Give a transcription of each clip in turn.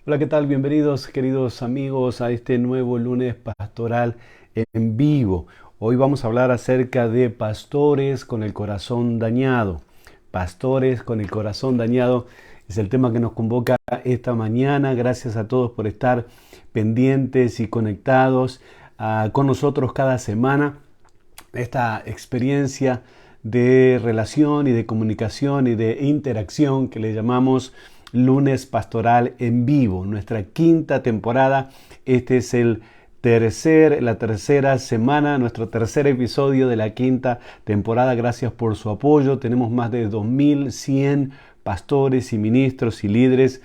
Hola, ¿qué tal? Bienvenidos, queridos amigos, a este nuevo lunes pastoral en vivo. Hoy vamos a hablar acerca de pastores con el corazón dañado. Pastores con el corazón dañado es el tema que nos convoca esta mañana. Gracias a todos por estar pendientes y conectados con nosotros cada semana. Esta experiencia de relación y de comunicación y de interacción que le llamamos lunes pastoral en vivo, nuestra quinta temporada. Este es la tercera semana, nuestro tercer episodio de la quinta temporada. Gracias por su apoyo. Tenemos más de 2100 pastores y ministros y líderes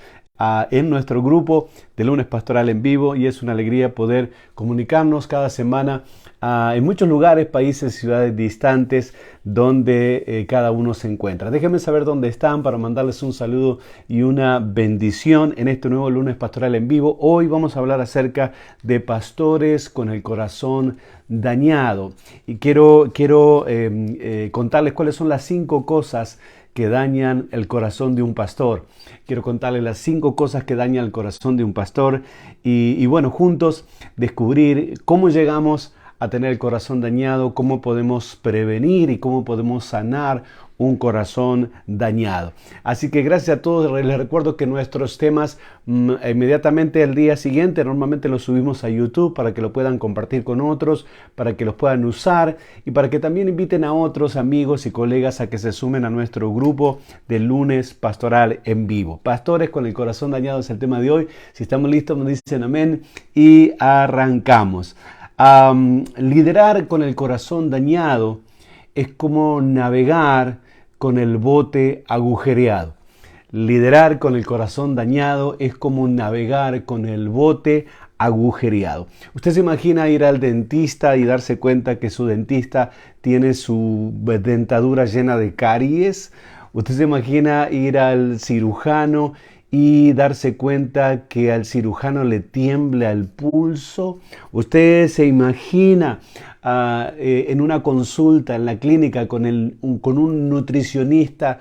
en nuestro grupo de lunes pastoral en vivo, y es una alegría poder comunicarnos cada semana en muchos lugares, países, ciudades distantes donde cada uno se encuentra. Déjenme saber dónde están para mandarles un saludo y una bendición en este nuevo lunes pastoral en vivo. Hoy vamos a hablar acerca de pastores con el corazón dañado, y quiero contarles cuáles son las 5 cosas que dañan el corazón de un pastor. Quiero contarles las 5 cosas que dañan el corazón de un pastor y bueno, juntos descubrir cómo llegamos a tener el corazón dañado, cómo podemos prevenir y cómo podemos sanar un corazón dañado. Así que gracias a todos. Les recuerdo que nuestros temas inmediatamente al día siguiente normalmente los subimos a YouTube para que lo puedan compartir con otros, para que los puedan usar y para que también inviten a otros amigos y colegas a que se sumen a nuestro grupo de lunes pastoral en vivo. Pastores con el corazón dañado es el tema de hoy. Si estamos listos, nos dicen amén y arrancamos. Liderar con el corazón dañado es como navegar con el bote agujereado. Liderar con el corazón dañado es como navegar con el bote agujereado. Usted se imagina ir al dentista y darse cuenta que su dentista tiene su dentadura llena de caries. Usted se imagina ir al cirujano y darse cuenta que al cirujano le tiembla el pulso. Usted se imagina en una consulta en la clínica con un nutricionista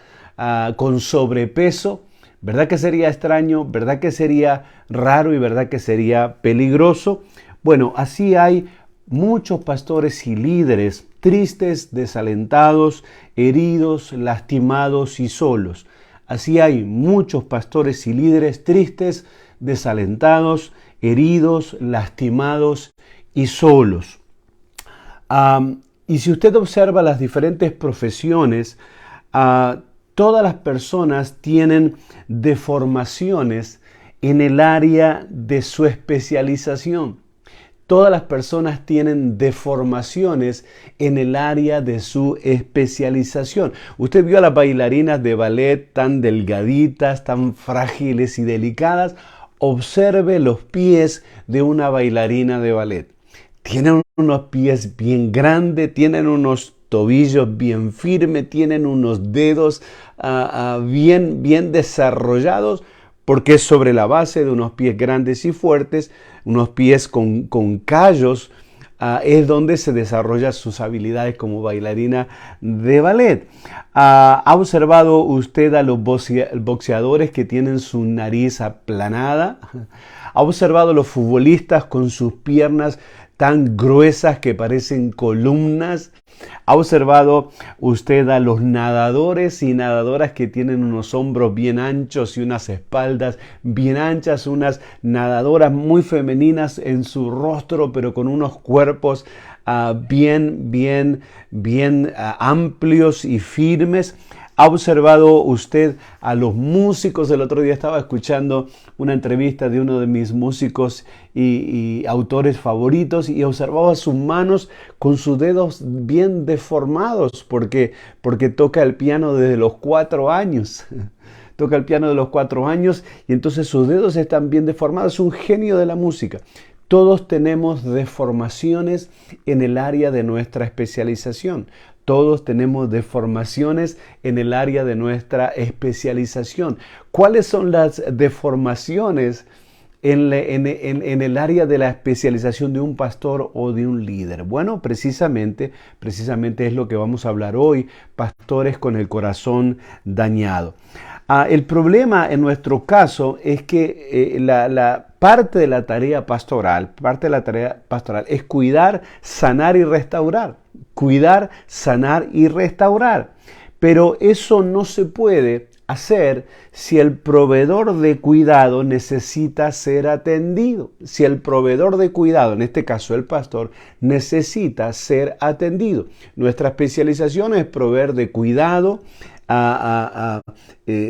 con sobrepeso. ¿Verdad que sería extraño? ¿Verdad que sería raro? ¿Y verdad que sería peligroso? Bueno, así hay muchos pastores y líderes tristes, desalentados, heridos, lastimados y solos. Así hay muchos pastores y líderes tristes, desalentados, heridos, lastimados y solos. Y si usted observa las diferentes profesiones, todas las personas tienen deformaciones en el área de su especialización. Todas las personas tienen deformaciones en el área de su especialización. Usted vio a las bailarinas de ballet tan delgaditas, tan frágiles y delicadas. Observe los pies de una bailarina de ballet. Tienen unos pies bien grandes, tienen unos tobillos bien firmes, tienen unos dedos bien desarrollados, porque es sobre la base de unos pies grandes y fuertes, unos pies con callos, es donde se desarrollan sus habilidades como bailarina de ballet. ¿Ha observado usted a los boxeadores que tienen su nariz aplanada? ¿Ha observado a los futbolistas con sus piernas tan gruesas que parecen columnas? ¿Ha observado usted a los nadadores y nadadoras que tienen unos hombros bien anchos y unas espaldas bien anchas? Unas nadadoras muy femeninas en su rostro, pero con unos cuerpos bien amplios y firmes. ¿Ha observado usted a los músicos? El otro día estaba escuchando una entrevista de uno de mis músicos y autores favoritos, y observaba sus manos con sus dedos bien deformados porque toca el piano desde los 4 años. Toca el piano de los 4 años y entonces sus dedos están bien deformados. Es un genio de la música. Todos tenemos deformaciones en el área de nuestra especialización. Todos tenemos deformaciones en el área de nuestra especialización. ¿Cuáles son las deformaciones en el área de la especialización de un pastor o de un líder? Bueno, precisamente es lo que vamos a hablar hoy, pastores con el corazón dañado. El problema en nuestro caso es que la parte de la tarea pastoral, es cuidar, sanar y restaurar. Cuidar, sanar y restaurar. Pero eso no se puede hacer si el proveedor de cuidado necesita ser atendido. Si el proveedor de cuidado, en este caso el pastor, necesita ser atendido. Nuestra especialización es proveer de cuidado,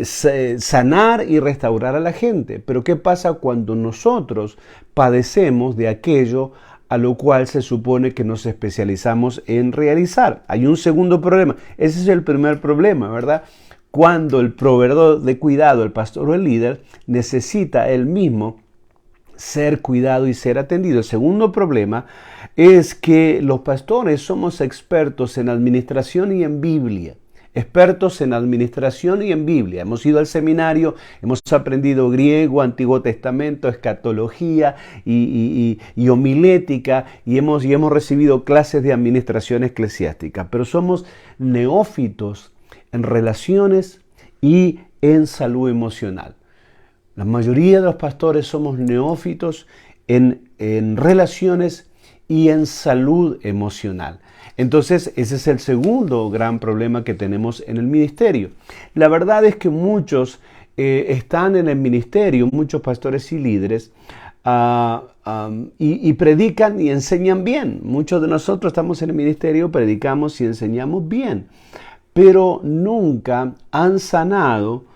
sanar y restaurar a la gente. Pero ¿qué pasa cuando nosotros padecemos de aquello a lo cual se supone que nos especializamos en realizar? Hay un segundo problema. Ese es el primer problema, ¿verdad? Cuando el proveedor de cuidado, el pastor o el líder, necesita él mismo ser cuidado y ser atendido. El segundo problema es que los pastores somos expertos en administración y en Biblia. Expertos en administración y en Biblia. Hemos ido al seminario, hemos aprendido griego, Antiguo Testamento, escatología y homilética y hemos recibido clases de administración eclesiástica. Pero somos neófitos en relaciones y en salud emocional. La mayoría de los pastores somos neófitos en relaciones y en salud emocional. Entonces, ese es el segundo gran problema que tenemos en el ministerio. La verdad es que muchos están en el ministerio, muchos pastores y líderes, y predican y enseñan bien. Muchos de nosotros estamos en el ministerio, predicamos y enseñamos bien, pero nunca han sanado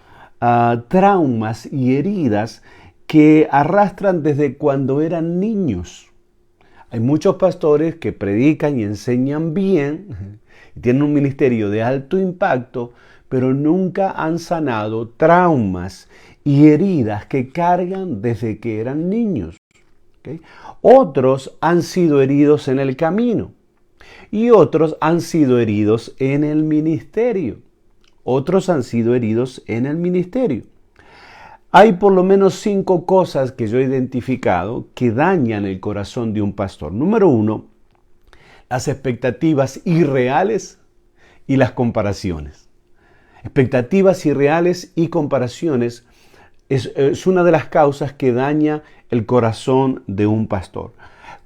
traumas y heridas que arrastran desde cuando eran niños. Hay muchos pastores que predican y enseñan bien, y tienen un ministerio de alto impacto, pero nunca han sanado traumas y heridas que cargan desde que eran niños. ¿Okay? Otros han sido heridos en el camino y otros han sido heridos en el ministerio. Otros han sido heridos en el ministerio. Hay por lo menos 5 cosas que yo he identificado que dañan el corazón de un pastor. Número 1, las expectativas irreales y las comparaciones. Expectativas irreales y comparaciones es una de las causas que daña el corazón de un pastor.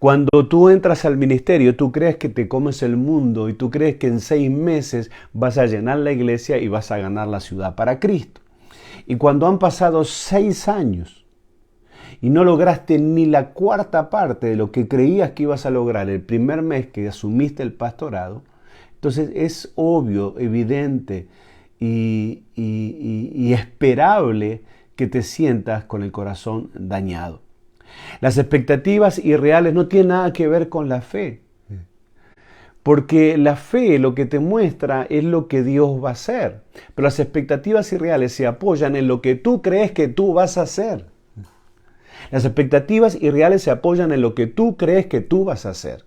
Cuando tú entras al ministerio, tú crees que te comes el mundo y tú crees que en 6 meses vas a llenar la iglesia y vas a ganar la ciudad para Cristo. Y cuando han pasado 6 años y no lograste ni la cuarta parte de lo que creías que ibas a lograr el primer mes que asumiste el pastorado, entonces es obvio, evidente y esperable que te sientas con el corazón dañado. Las expectativas irreales no tienen nada que ver con la fe. Porque la fe lo que te muestra es lo que Dios va a hacer. Pero las expectativas irreales se apoyan en lo que tú crees que tú vas a hacer. Las expectativas irreales se apoyan en lo que tú crees que tú vas a hacer.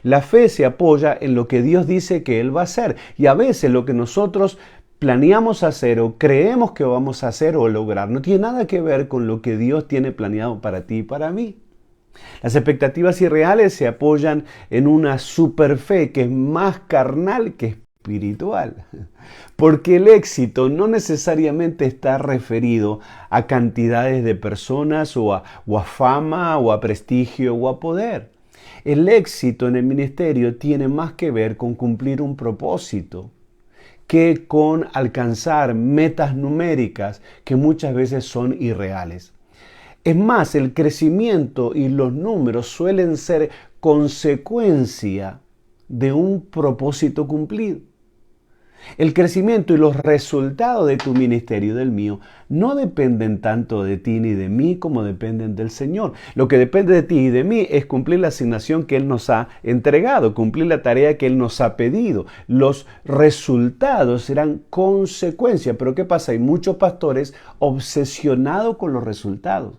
La fe se apoya en lo que Dios dice que Él va a hacer. Y a veces lo que nosotros planeamos hacer o creemos que vamos a hacer o lograr no tiene nada que ver con lo que Dios tiene planeado para ti y para mí. Las expectativas irreales se apoyan en una superfe que es más carnal que espiritual. Porque el éxito no necesariamente está referido a cantidades de personas o a fama o a prestigio o a poder. El éxito en el ministerio tiene más que ver con cumplir un propósito que con alcanzar metas numéricas que muchas veces son irreales. Es más, el crecimiento y los números suelen ser consecuencia de un propósito cumplido. El crecimiento y los resultados de tu ministerio y del mío no dependen tanto de ti ni de mí como dependen del Señor. Lo que depende de ti y de mí es cumplir la asignación que Él nos ha entregado, cumplir la tarea que Él nos ha pedido. Los resultados serán consecuencia. Pero ¿qué pasa? Hay muchos pastores obsesionados con los resultados.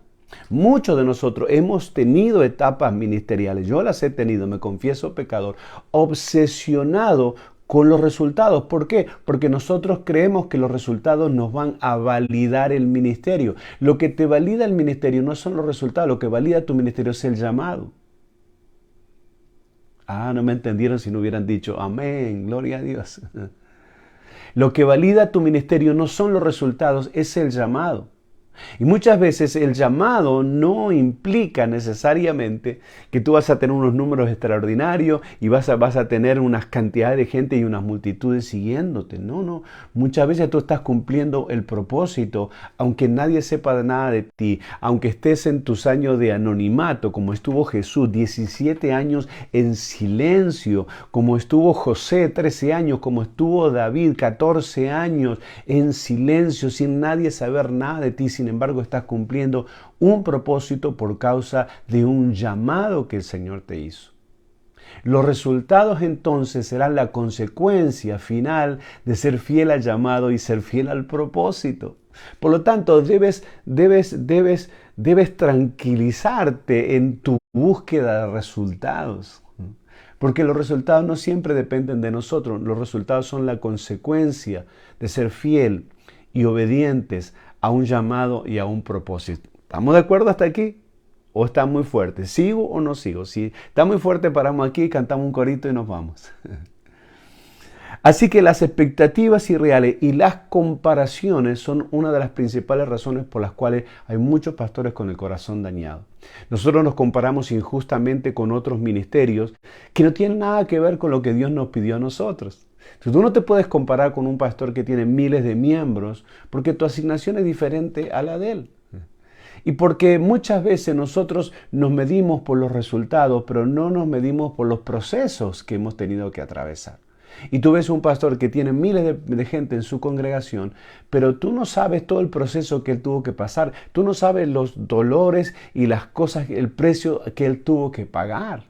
Muchos de nosotros hemos tenido etapas ministeriales, yo las he tenido, me confieso pecador, obsesionado con los resultados. ¿Por qué? Porque nosotros creemos que los resultados nos van a validar el ministerio. Lo que te valida el ministerio no son los resultados, lo que valida tu ministerio es el llamado. No me entendieron si no hubieran dicho amén, gloria a Dios. Lo que valida tu ministerio no son los resultados, es el llamado. Y muchas veces el llamado no implica necesariamente que tú vas a tener unos números extraordinarios y vas a tener unas cantidades de gente y unas multitudes siguiéndote. No. Muchas veces tú estás cumpliendo el propósito, aunque nadie sepa nada de ti, aunque estés en tus años de anonimato, como estuvo Jesús, 17 años en silencio, como estuvo José, 13 años, como estuvo David, 14 años en silencio, sin nadie saber nada de ti. Sin embargo, estás cumpliendo un propósito por causa de un llamado que el Señor te hizo. Los resultados entonces serán la consecuencia final de ser fiel al llamado y ser fiel al propósito. Por lo tanto, debes tranquilizarte en tu búsqueda de resultados. Porque los resultados no siempre dependen de nosotros. Los resultados son la consecuencia de ser fiel y obedientes a un llamado y a un propósito. ¿Estamos de acuerdo hasta aquí? ¿O está muy fuerte? ¿Sigo o no sigo? Si está muy fuerte, paramos aquí, cantamos un corito y nos vamos. Así que las expectativas irreales y las comparaciones son una de las principales razones por las cuales hay muchos pastores con el corazón dañado. Nosotros nos comparamos injustamente con otros ministerios que no tienen nada que ver con lo que Dios nos pidió a nosotros. Tú no te puedes comparar con un pastor que tiene miles de miembros porque tu asignación es diferente a la de él. Y porque muchas veces nosotros nos medimos por los resultados, pero no nos medimos por los procesos que hemos tenido que atravesar. Y tú ves un pastor que tiene miles de gente en su congregación, pero tú no sabes todo el proceso que él tuvo que pasar. Tú no sabes los dolores y las cosas, el precio que él tuvo que pagar.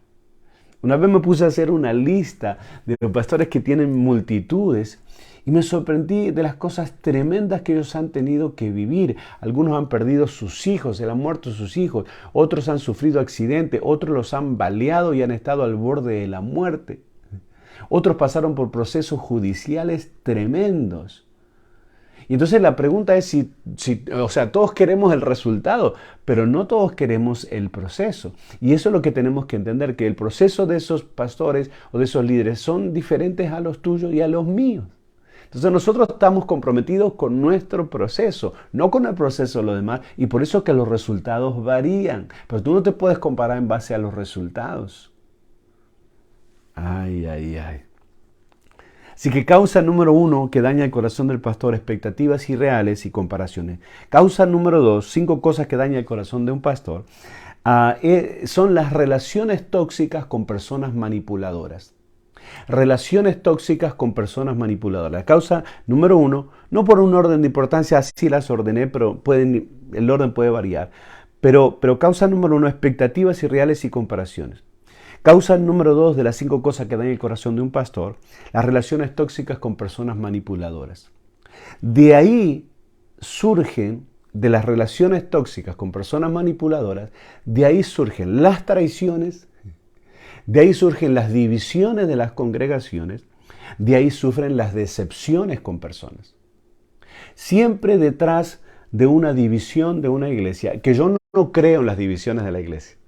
Una vez me puse a hacer una lista de los pastores que tienen multitudes y me sorprendí de las cosas tremendas que ellos han tenido que vivir. Algunos han perdido sus hijos, se le han muerto sus hijos, otros han sufrido accidentes, otros los han baleado y han estado al borde de la muerte. Otros pasaron por procesos judiciales tremendos. Y entonces la pregunta es todos queremos el resultado, pero no todos queremos el proceso. Y eso es lo que tenemos que entender, que el proceso de esos pastores o de esos líderes son diferentes a los tuyos y a los míos. Entonces nosotros estamos comprometidos con nuestro proceso, no con el proceso de los demás, y por eso que los resultados varían. Pero tú no te puedes comparar en base a los resultados. Ay. Así que causa número 1 que daña el corazón del pastor, expectativas irreales y comparaciones. Causa número 2, 5 cosas que dañan el corazón de un pastor, son las relaciones tóxicas con personas manipuladoras. Relaciones tóxicas con personas manipuladoras. Causa número 1, no por un orden de importancia, así las ordené, pero el orden puede variar. Pero causa número 1, expectativas irreales y comparaciones. Causa número 2 de las 5 cosas que dañan el corazón de un pastor, las relaciones tóxicas con personas manipuladoras. De ahí surgen, de las relaciones tóxicas con personas manipuladoras, de ahí surgen las traiciones, de ahí surgen las divisiones de las congregaciones, de ahí sufren las decepciones con personas. Siempre detrás de una división de una iglesia, que yo no creo en las divisiones de la iglesia.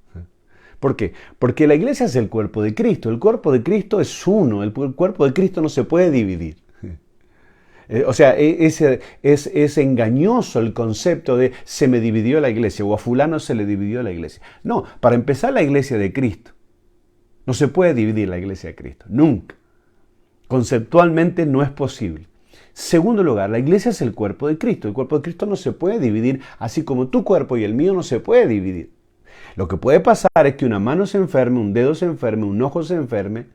¿Por qué? Porque la iglesia es el cuerpo de Cristo. El cuerpo de Cristo es uno. El cuerpo de Cristo no se puede dividir. Es engañoso el concepto de se me dividió la iglesia o a fulano se le dividió la iglesia. No, para empezar la iglesia de Cristo. No se puede dividir la iglesia de Cristo. Nunca. Conceptualmente no es posible. Segundo lugar, la iglesia es el cuerpo de Cristo. El cuerpo de Cristo no se puede dividir, así como tu cuerpo y el mío no se puede dividir. Lo que puede pasar es que una mano se enferme, un dedo se enferme, un ojo se enferme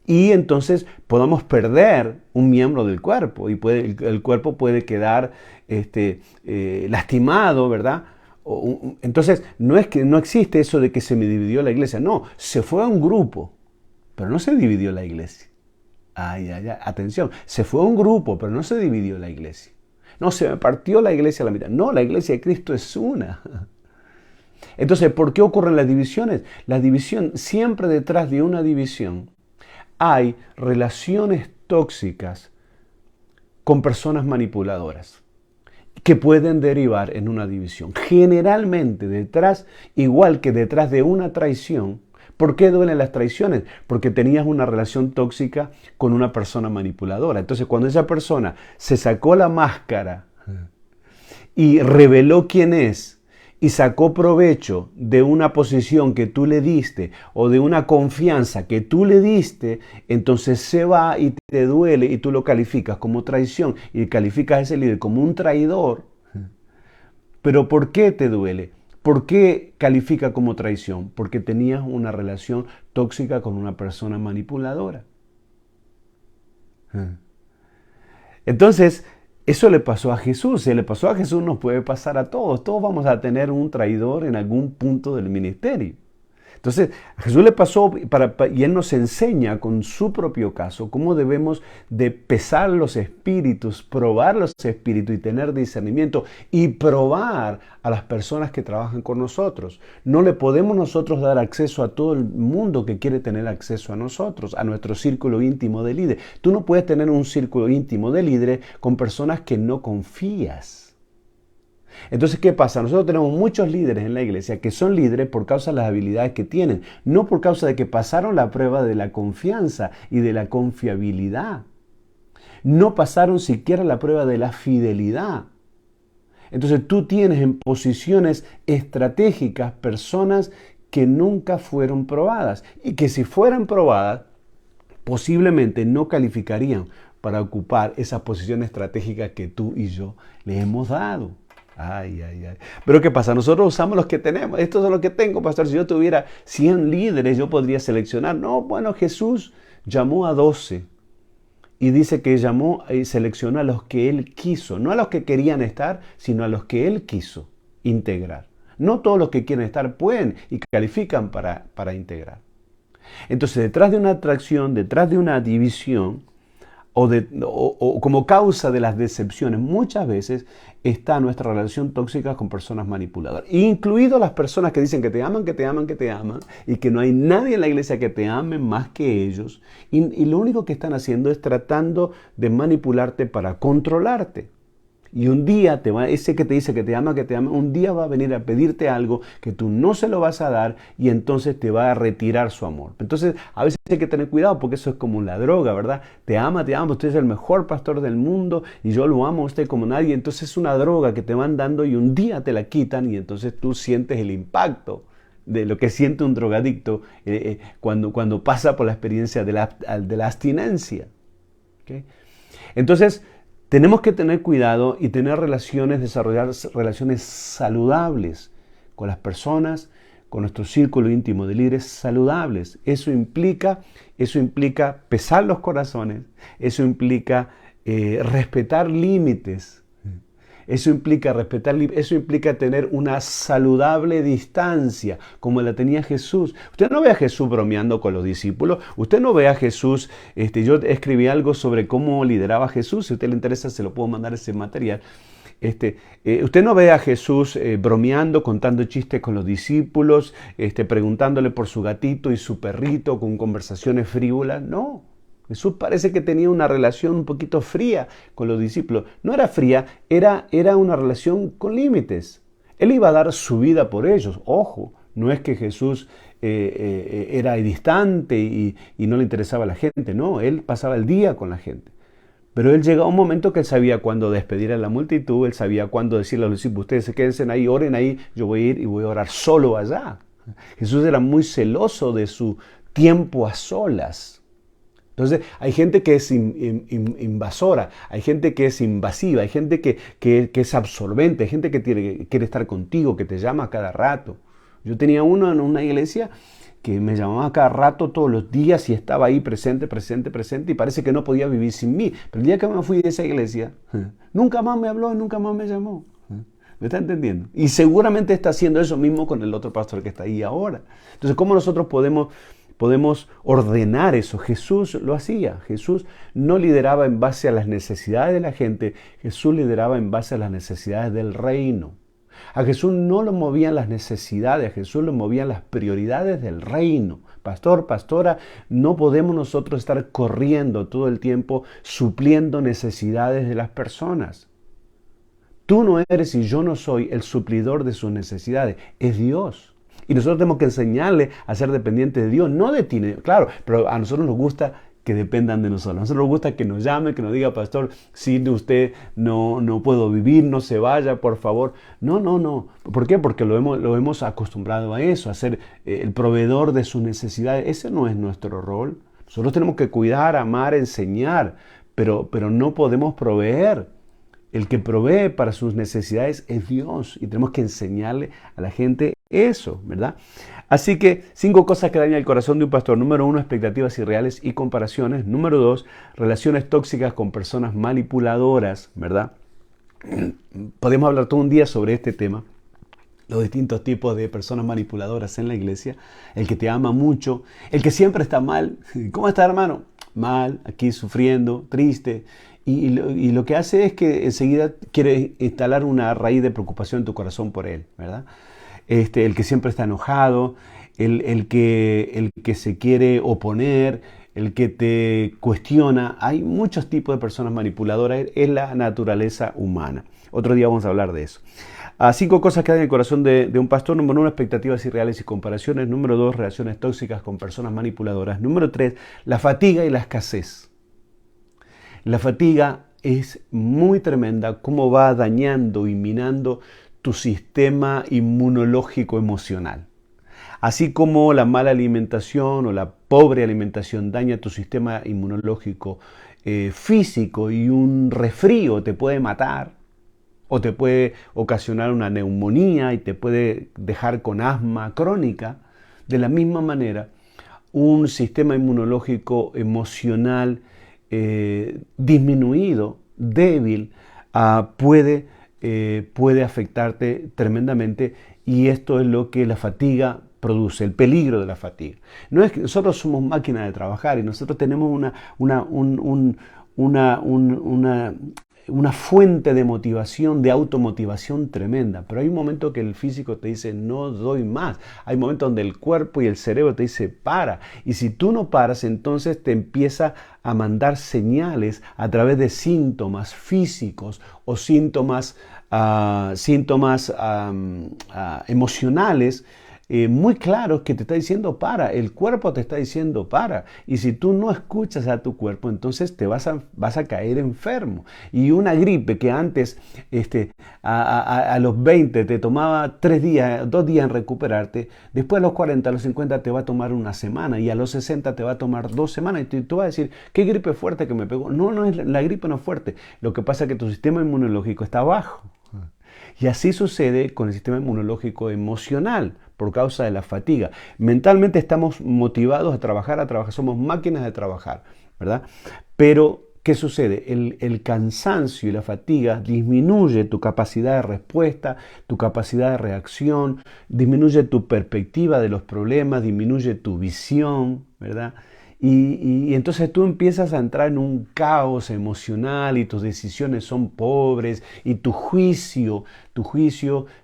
y entonces podamos perder un miembro del cuerpo y el cuerpo puede quedar lastimado, ¿verdad? Entonces no es que no existe eso de que se me dividió la iglesia, no, se fue a un grupo, pero no se dividió la iglesia. Atención, se fue a un grupo, pero no se dividió la iglesia. No, se me partió la iglesia a la mitad. No, la iglesia de Cristo es una. Entonces, ¿por qué ocurren las divisiones? La división, siempre detrás de una división hay relaciones tóxicas con personas manipuladoras que pueden derivar en una división. Generalmente detrás, igual que detrás de una traición, ¿Por qué duelen las traiciones? Porque tenías una relación tóxica con una persona manipuladora. Entonces, cuando esa persona se sacó la máscara y reveló quién es y sacó provecho de una posición que tú le diste o de una confianza que tú le diste, entonces se va y te duele y tú lo calificas como traición y calificas a ese líder como un traidor. ¿Pero por qué te duele? ¿Por qué califica como traición? Porque tenías una relación tóxica con una persona manipuladora. Entonces, eso le pasó a Jesús. Si le pasó a Jesús, nos puede pasar a todos. Todos vamos a tener un traidor en algún punto del ministerio. Entonces, a Jesús le pasó y Él nos enseña con su propio caso cómo debemos de pesar los espíritus, probar los espíritus y tener discernimiento y probar a las personas que trabajan con nosotros. No le podemos nosotros dar acceso a todo el mundo que quiere tener acceso a nosotros, a nuestro círculo íntimo de líderes. Tú no puedes tener un círculo íntimo de líderes con personas que no confías. Entonces, ¿qué pasa? Nosotros tenemos muchos líderes en la iglesia que son líderes por causa de las habilidades que tienen, no por causa de que pasaron la prueba de la confianza y de la confiabilidad. No pasaron siquiera la prueba de la fidelidad. Entonces, tú tienes en posiciones estratégicas personas que nunca fueron probadas y que si fueran probadas, posiblemente no calificarían para ocupar esa posición estratégica que tú y yo le hemos dado. Ay. Pero ¿qué pasa? Nosotros usamos los que tenemos. Estos son los que tengo, pastor. Si yo tuviera 100 líderes, yo podría seleccionar. No, bueno, Jesús llamó a 12 y dice que llamó y seleccionó a los que Él quiso. No a los que querían estar, sino a los que Él quiso integrar. No todos los que quieren estar pueden y califican para integrar. Entonces, detrás de una atracción, detrás de una división, o como causa de las decepciones, muchas veces está nuestra relación tóxica con personas manipuladoras, incluido las personas que dicen que te aman, que te aman, que te aman, y que no hay nadie en la iglesia que te ame más que ellos, y lo único que están haciendo es tratando de manipularte para controlarte. Y un día ese que te dice que te ama, un día va a venir a pedirte algo que tú no se lo vas a dar y entonces te va a retirar su amor. Entonces, a veces hay que tener cuidado porque eso es como la droga, ¿verdad? Te ama, usted es el mejor pastor del mundo y yo lo amo a usted como nadie. Entonces es una droga que te van dando y un día te la quitan y entonces tú sientes el impacto de lo que siente un drogadicto cuando pasa por la experiencia de la abstinencia. ¿Okay? Entonces, tenemos que tener cuidado y desarrollar relaciones saludables con las personas, con nuestro círculo íntimo de líderes saludables. Eso implica pesar los corazones, eso implica respetar límites. Eso implica tener una saludable distancia, como la tenía Jesús. Usted no ve a Jesús bromeando con los discípulos, usted no ve a Jesús, yo escribí algo sobre cómo lideraba a Jesús, si a usted le interesa se lo puedo mandar ese material. Usted no ve a Jesús bromeando, contando chistes con los discípulos, preguntándole por su gatito y su perrito con conversaciones frívolas, no. Jesús parece que tenía una relación un poquito fría con los discípulos. No era fría, era una relación con límites. Él iba a dar su vida por ellos. Ojo, no es que Jesús era distante y no le interesaba a la gente. No, él pasaba el día con la gente. Pero él llegó a un momento que él sabía cuándo despedir a la multitud, él sabía cuándo decirle a los discípulos, ustedes quédense ahí, oren ahí, yo voy a ir y voy a orar solo allá. Jesús era muy celoso de su tiempo a solas. Entonces, hay gente que es invasora, hay gente que es invasiva, hay gente que es absorbente, hay gente que quiere estar contigo, que te llama a cada rato. Yo tenía uno en una iglesia que me llamaba a cada rato todos los días y estaba ahí presente y parece que no podía vivir sin mí. Pero el día que me fui de esa iglesia, nunca más me habló y nunca más me llamó. ¿Me está entendiendo? Y seguramente está haciendo eso mismo con el otro pastor que está ahí ahora. Entonces, ¿cómo nosotros podemos ordenar eso? Jesús lo hacía. Jesús no lideraba en base a las necesidades de la gente, Jesús lideraba en base a las necesidades del reino. A Jesús no lo movían las necesidades, a Jesús lo movían las prioridades del reino. Pastor, pastora, no podemos nosotros estar corriendo todo el tiempo supliendo necesidades de las personas. Tú no eres y yo no soy el suplidor de sus necesidades, es Dios. Y nosotros tenemos que enseñarle a ser dependientes de Dios, no de ti. Claro, pero a nosotros nos gusta que dependan de nosotros. A nosotros nos gusta que nos llame, que nos diga, pastor, sin usted no puedo vivir, no se vaya, por favor. No, no, no. ¿Por qué? Porque lo hemos acostumbrado a eso, a ser el proveedor de sus necesidades. Ese no es nuestro rol. Nosotros tenemos que cuidar, amar, enseñar, pero no podemos proveer. El que provee para sus necesidades es Dios y tenemos que enseñarle a la gente eso, ¿verdad? Así que 5 cosas que dañan el corazón de un pastor. Número 1, expectativas irreales y comparaciones. Número 2, relaciones tóxicas con personas manipuladoras, ¿verdad? Podemos hablar todo un día sobre este tema. Los distintos tipos de personas manipuladoras en la iglesia. El que te ama mucho, el que siempre está mal. ¿Cómo está, hermano? Mal, aquí sufriendo, triste. Y lo que hace es que enseguida quiere instalar una raíz de preocupación en tu corazón por él, ¿verdad? El que siempre está enojado, el que se quiere oponer, el que te cuestiona. Hay muchos tipos de personas manipuladoras, es la naturaleza humana. Otro día vamos a hablar de eso. 5 cosas que hay en el corazón de un pastor. Número 1, expectativas irreales y comparaciones. Número 2, relaciones tóxicas con personas manipuladoras. Número 3, la fatiga y la escasez. La fatiga es muy tremenda, cómo va dañando y minando tu sistema inmunológico emocional. Así como la mala alimentación o la pobre alimentación daña tu sistema inmunológico físico y un resfrío te puede matar o te puede ocasionar una neumonía y te puede dejar con asma crónica, de la misma manera, un sistema inmunológico emocional disminuido, débil, puede afectarte tremendamente, y esto es lo que la fatiga produce, el peligro de la fatiga. No es que nosotros somos máquinas de trabajar y nosotros tenemos una fuente de motivación, de automotivación tremenda, pero hay un momento que el físico te dice no doy más, hay momentos donde el cuerpo y el cerebro te dice para, y si tú no paras, entonces te empieza a mandar señales a través de síntomas físicos o síntomas emocionales muy claros que te está diciendo para, el cuerpo te está diciendo para, y si tú no escuchas a tu cuerpo, entonces te vas a caer enfermo. Y una gripe que antes a los 20 te tomaba 2 días en recuperarte, después a los 40, a los 50 te va a tomar una semana, y a los 60 te va a tomar 2 semanas, y tú vas a decir, ¿qué gripe fuerte que me pegó? No, la gripe no es fuerte, lo que pasa es que tu sistema inmunológico está bajo. Y así sucede con el sistema inmunológico emocional por causa de la fatiga. Mentalmente estamos motivados a trabajar, somos máquinas de trabajar, ¿verdad? Pero, ¿qué sucede? El cansancio y la fatiga disminuye tu capacidad de respuesta, tu capacidad de reacción, disminuye tu perspectiva de los problemas, disminuye tu visión, ¿verdad? Y entonces tú empiezas a entrar en un caos emocional y tus decisiones son pobres y tu juicio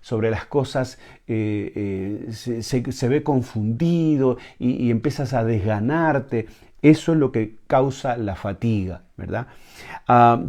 sobre las cosas se ve confundido y empiezas a desganarte. Eso es lo que causa la fatiga, ¿verdad?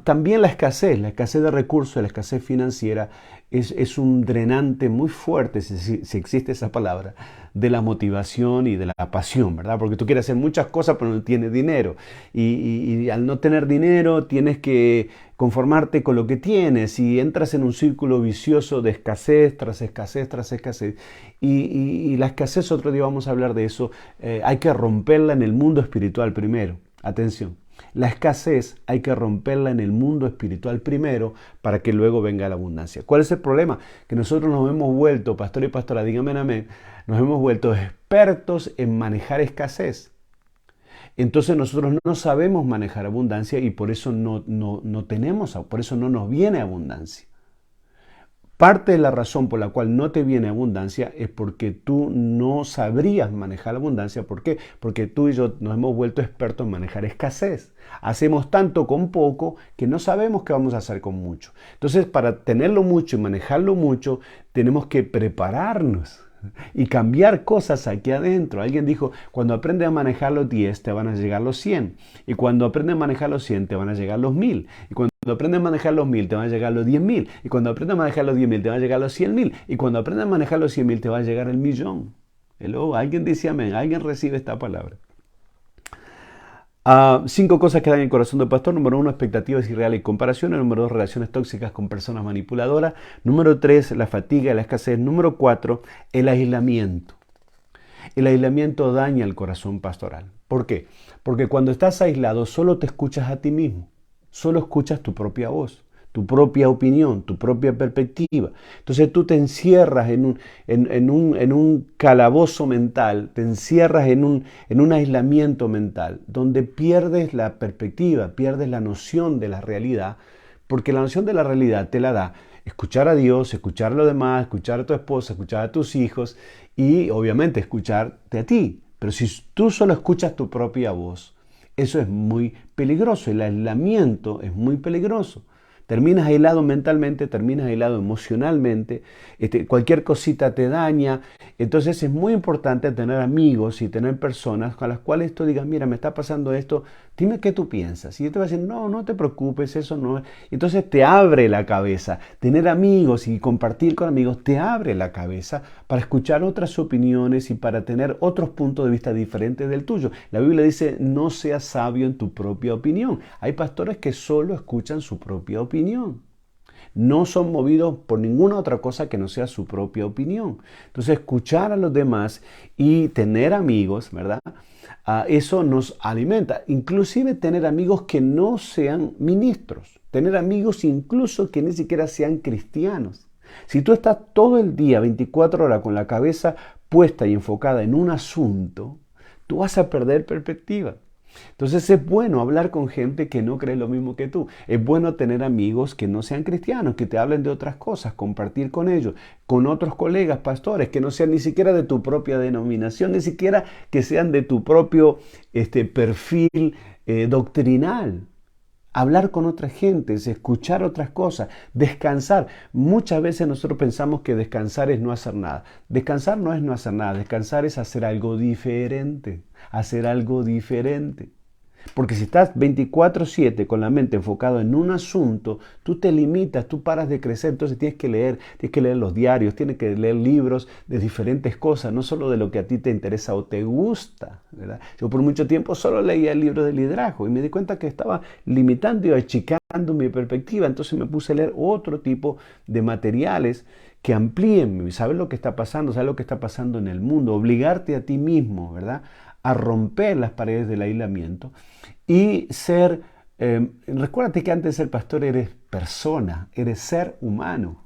También la escasez de recursos, la escasez financiera es un drenante muy fuerte, si existe esa palabra, de la motivación y de la pasión, ¿verdad? Porque tú quieres hacer muchas cosas pero no tienes dinero. Y al no tener dinero tienes que conformarte con lo que tienes y entras en un círculo vicioso de escasez tras escasez tras escasez. Y la escasez, otro día vamos a hablar de eso, hay que romperla en el mundo espiritual primero. Atención. La escasez hay que romperla en el mundo espiritual primero para que luego venga la abundancia. ¿Cuál es el problema? Que nosotros nos hemos vuelto, pastor y pastora, díganme amén, nos hemos vuelto expertos en manejar escasez. Entonces nosotros no sabemos manejar abundancia y por eso por eso no nos viene abundancia. Parte de la razón por la cual no te viene abundancia es porque tú no sabrías manejar la abundancia. ¿Por qué? Porque tú y yo nos hemos vuelto expertos en manejar escasez. Hacemos tanto con poco que no sabemos qué vamos a hacer con mucho. Entonces, para tenerlo mucho y manejarlo mucho, tenemos que prepararnos y cambiar cosas aquí adentro. Alguien dijo, cuando aprendes a manejar los 10, te van a llegar los 100. Y cuando aprendes a manejar los 100, te van a llegar los 1000. Y cuando Cuando aprendes a manejar los 1000, te van a llegar los 10.000. Y cuando aprendes a manejar los 10.000, te van a llegar los 100.000. Y cuando aprendes a manejar los 100.000, te va a llegar el millón. Hello, alguien dice amén, alguien recibe esta palabra. 5 cosas que dan en el corazón del pastor. Número 1, expectativas irreales y comparaciones. Número 2, relaciones tóxicas con personas manipuladoras. Número 3, la fatiga y la escasez. Número 4, el aislamiento. El aislamiento daña el corazón pastoral. ¿Por qué? Porque cuando estás aislado solo te escuchas a ti mismo. Solo escuchas tu propia voz, tu propia opinión, tu propia perspectiva. Entonces tú te encierras en un calabozo mental, te encierras en un aislamiento mental, donde pierdes la perspectiva, pierdes la noción de la realidad, porque la noción de la realidad te la da escuchar a Dios, escuchar a los demás, escuchar a tu esposa, escuchar a tus hijos y obviamente escucharte a ti. Pero si tú solo escuchas tu propia voz, eso es muy peligroso. El aislamiento es muy peligroso. Terminas aislado mentalmente, terminas aislado emocionalmente, cualquier cosita te daña. Entonces es muy importante tener amigos y tener personas con las cuales tú digas, mira, me está pasando esto, dime qué tú piensas. Y yo te voy a decir, no, no te preocupes, eso no es. Entonces te abre la cabeza. Tener amigos y compartir con amigos te abre la cabeza para escuchar otras opiniones y para tener otros puntos de vista diferentes del tuyo. La Biblia dice, no seas sabio en tu propia opinión. Hay pastores que solo escuchan su propia opinión. No son movidos por ninguna otra cosa que no sea su propia opinión. Entonces, escuchar a los demás y tener amigos, ¿verdad? Eso nos alimenta. Inclusive tener amigos que no sean ministros. Tener amigos incluso que ni siquiera sean cristianos. Si tú estás todo el día, 24 horas, con la cabeza puesta y enfocada en un asunto, tú vas a perder perspectiva. Entonces es bueno hablar con gente que no cree lo mismo que tú. Es bueno tener amigos que no sean cristianos, que te hablen de otras cosas, compartir con ellos, con otros colegas, pastores, que no sean ni siquiera de tu propia denominación, ni siquiera que sean de tu propio perfil doctrinal. Hablar con otras gentes, escuchar otras cosas, descansar. Muchas veces nosotros pensamos que descansar es no hacer nada. Descansar no es no hacer nada, descansar es hacer algo diferente, hacer algo diferente. Porque si estás 24/7 con la mente enfocado en un asunto, tú te limitas, tú paras de crecer, entonces tienes que leer los diarios, tienes que leer libros de diferentes cosas, no solo de lo que a ti te interesa o te gusta, ¿verdad? Yo por mucho tiempo solo leía libros de liderazgo y me di cuenta que estaba limitando y achicando mi perspectiva, entonces me puse a leer otro tipo de materiales que amplíen, ¿sabes lo que está pasando? ¿Sabes lo que está pasando en el mundo? Obligarte a ti mismo, ¿verdad?, a romper las paredes del aislamiento y ser, recuérdate que antes de ser pastor eres persona, eres ser humano.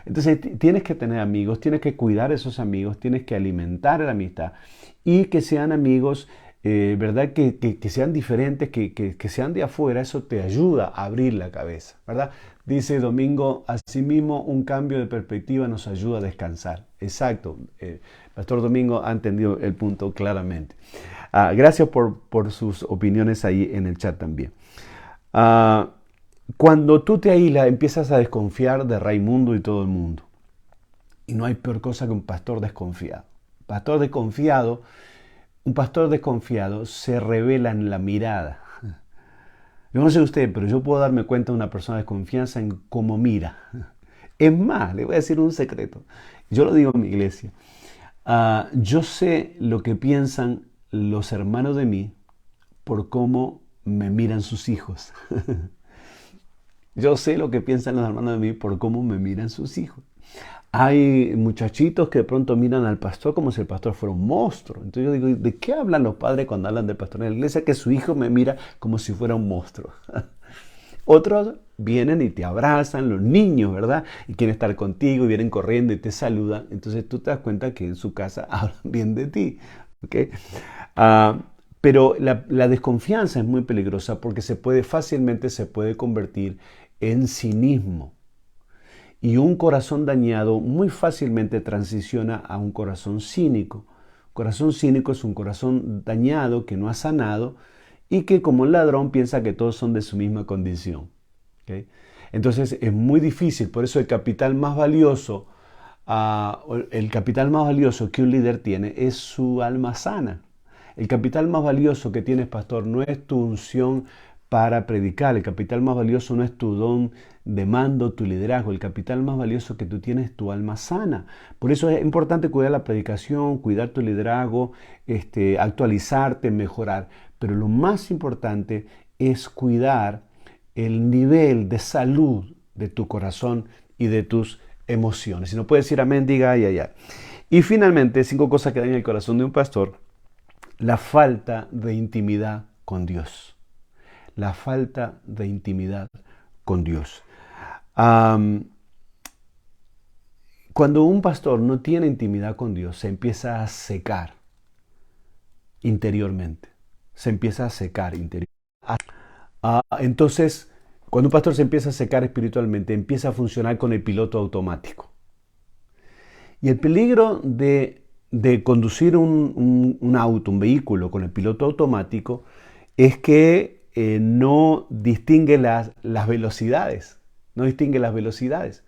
Entonces tienes que tener amigos, tienes que cuidar a esos amigos, tienes que alimentar la amistad y que sean amigos, ¿verdad? Que sean diferentes, que sean de afuera, eso te ayuda a abrir la cabeza, ¿verdad? Dice Domingo, asimismo un cambio de perspectiva nos ayuda a descansar. Exacto, Pastor Domingo ha entendido el punto claramente. Gracias por sus opiniones ahí en el chat también. Cuando tú te aíslas, empiezas a desconfiar de Raimundo y todo el mundo. Y no hay peor cosa que un pastor desconfiado. Un pastor desconfiado se revela en la mirada. Yo no sé usted, pero yo puedo darme cuenta de una persona de confianza en cómo mira. Es más, le voy a decir un secreto. Yo lo digo en mi iglesia. Yo sé lo que piensan los hermanos de mí por cómo me miran sus hijos. Yo sé lo que piensan los hermanos de mí por cómo me miran sus hijos. Hay muchachitos que de pronto miran al pastor como si el pastor fuera un monstruo. Entonces yo digo, ¿de qué hablan los padres cuando hablan del pastor en la iglesia? Que su hijo me mira como si fuera un monstruo. Otros vienen y te abrazan, los niños, ¿verdad? Y quieren estar contigo y vienen corriendo y te saludan. Entonces tú te das cuenta que en su casa hablan bien de ti. ¿Okay? Pero la desconfianza es muy peligrosa porque fácilmente se puede convertir en cinismo. Y un corazón dañado muy fácilmente transiciona a un corazón cínico. Un corazón cínico es un corazón dañado que no ha sanado y que como un ladrón piensa que todos son de su misma condición. ¿Okay? Entonces es muy difícil, por eso el capital más valioso que un líder tiene es su alma sana. El capital más valioso que tienes, pastor, no es tu unción para predicar. El capital más valioso no es tu don de mando, tu liderazgo. El capital más valioso que tú tienes es tu alma sana. Por eso es importante cuidar la predicación, cuidar tu liderazgo, actualizarte, mejorar. Pero lo más importante es cuidar el nivel de salud de tu corazón y de tus emociones. Si no puedes decir amén, diga ay, ay, ay. Y finalmente, 5 cosas que dañan el corazón de un pastor. La falta de intimidad con Dios. La falta de intimidad con Dios. Cuando un pastor no tiene intimidad con Dios, se empieza a secar interiormente. Se empieza a secar interiormente. Entonces, cuando un pastor se empieza a secar espiritualmente, empieza a funcionar con el piloto automático. Y el peligro de conducir un auto, un vehículo con el piloto automático, es que no distingue las velocidades. No distingue las velocidades.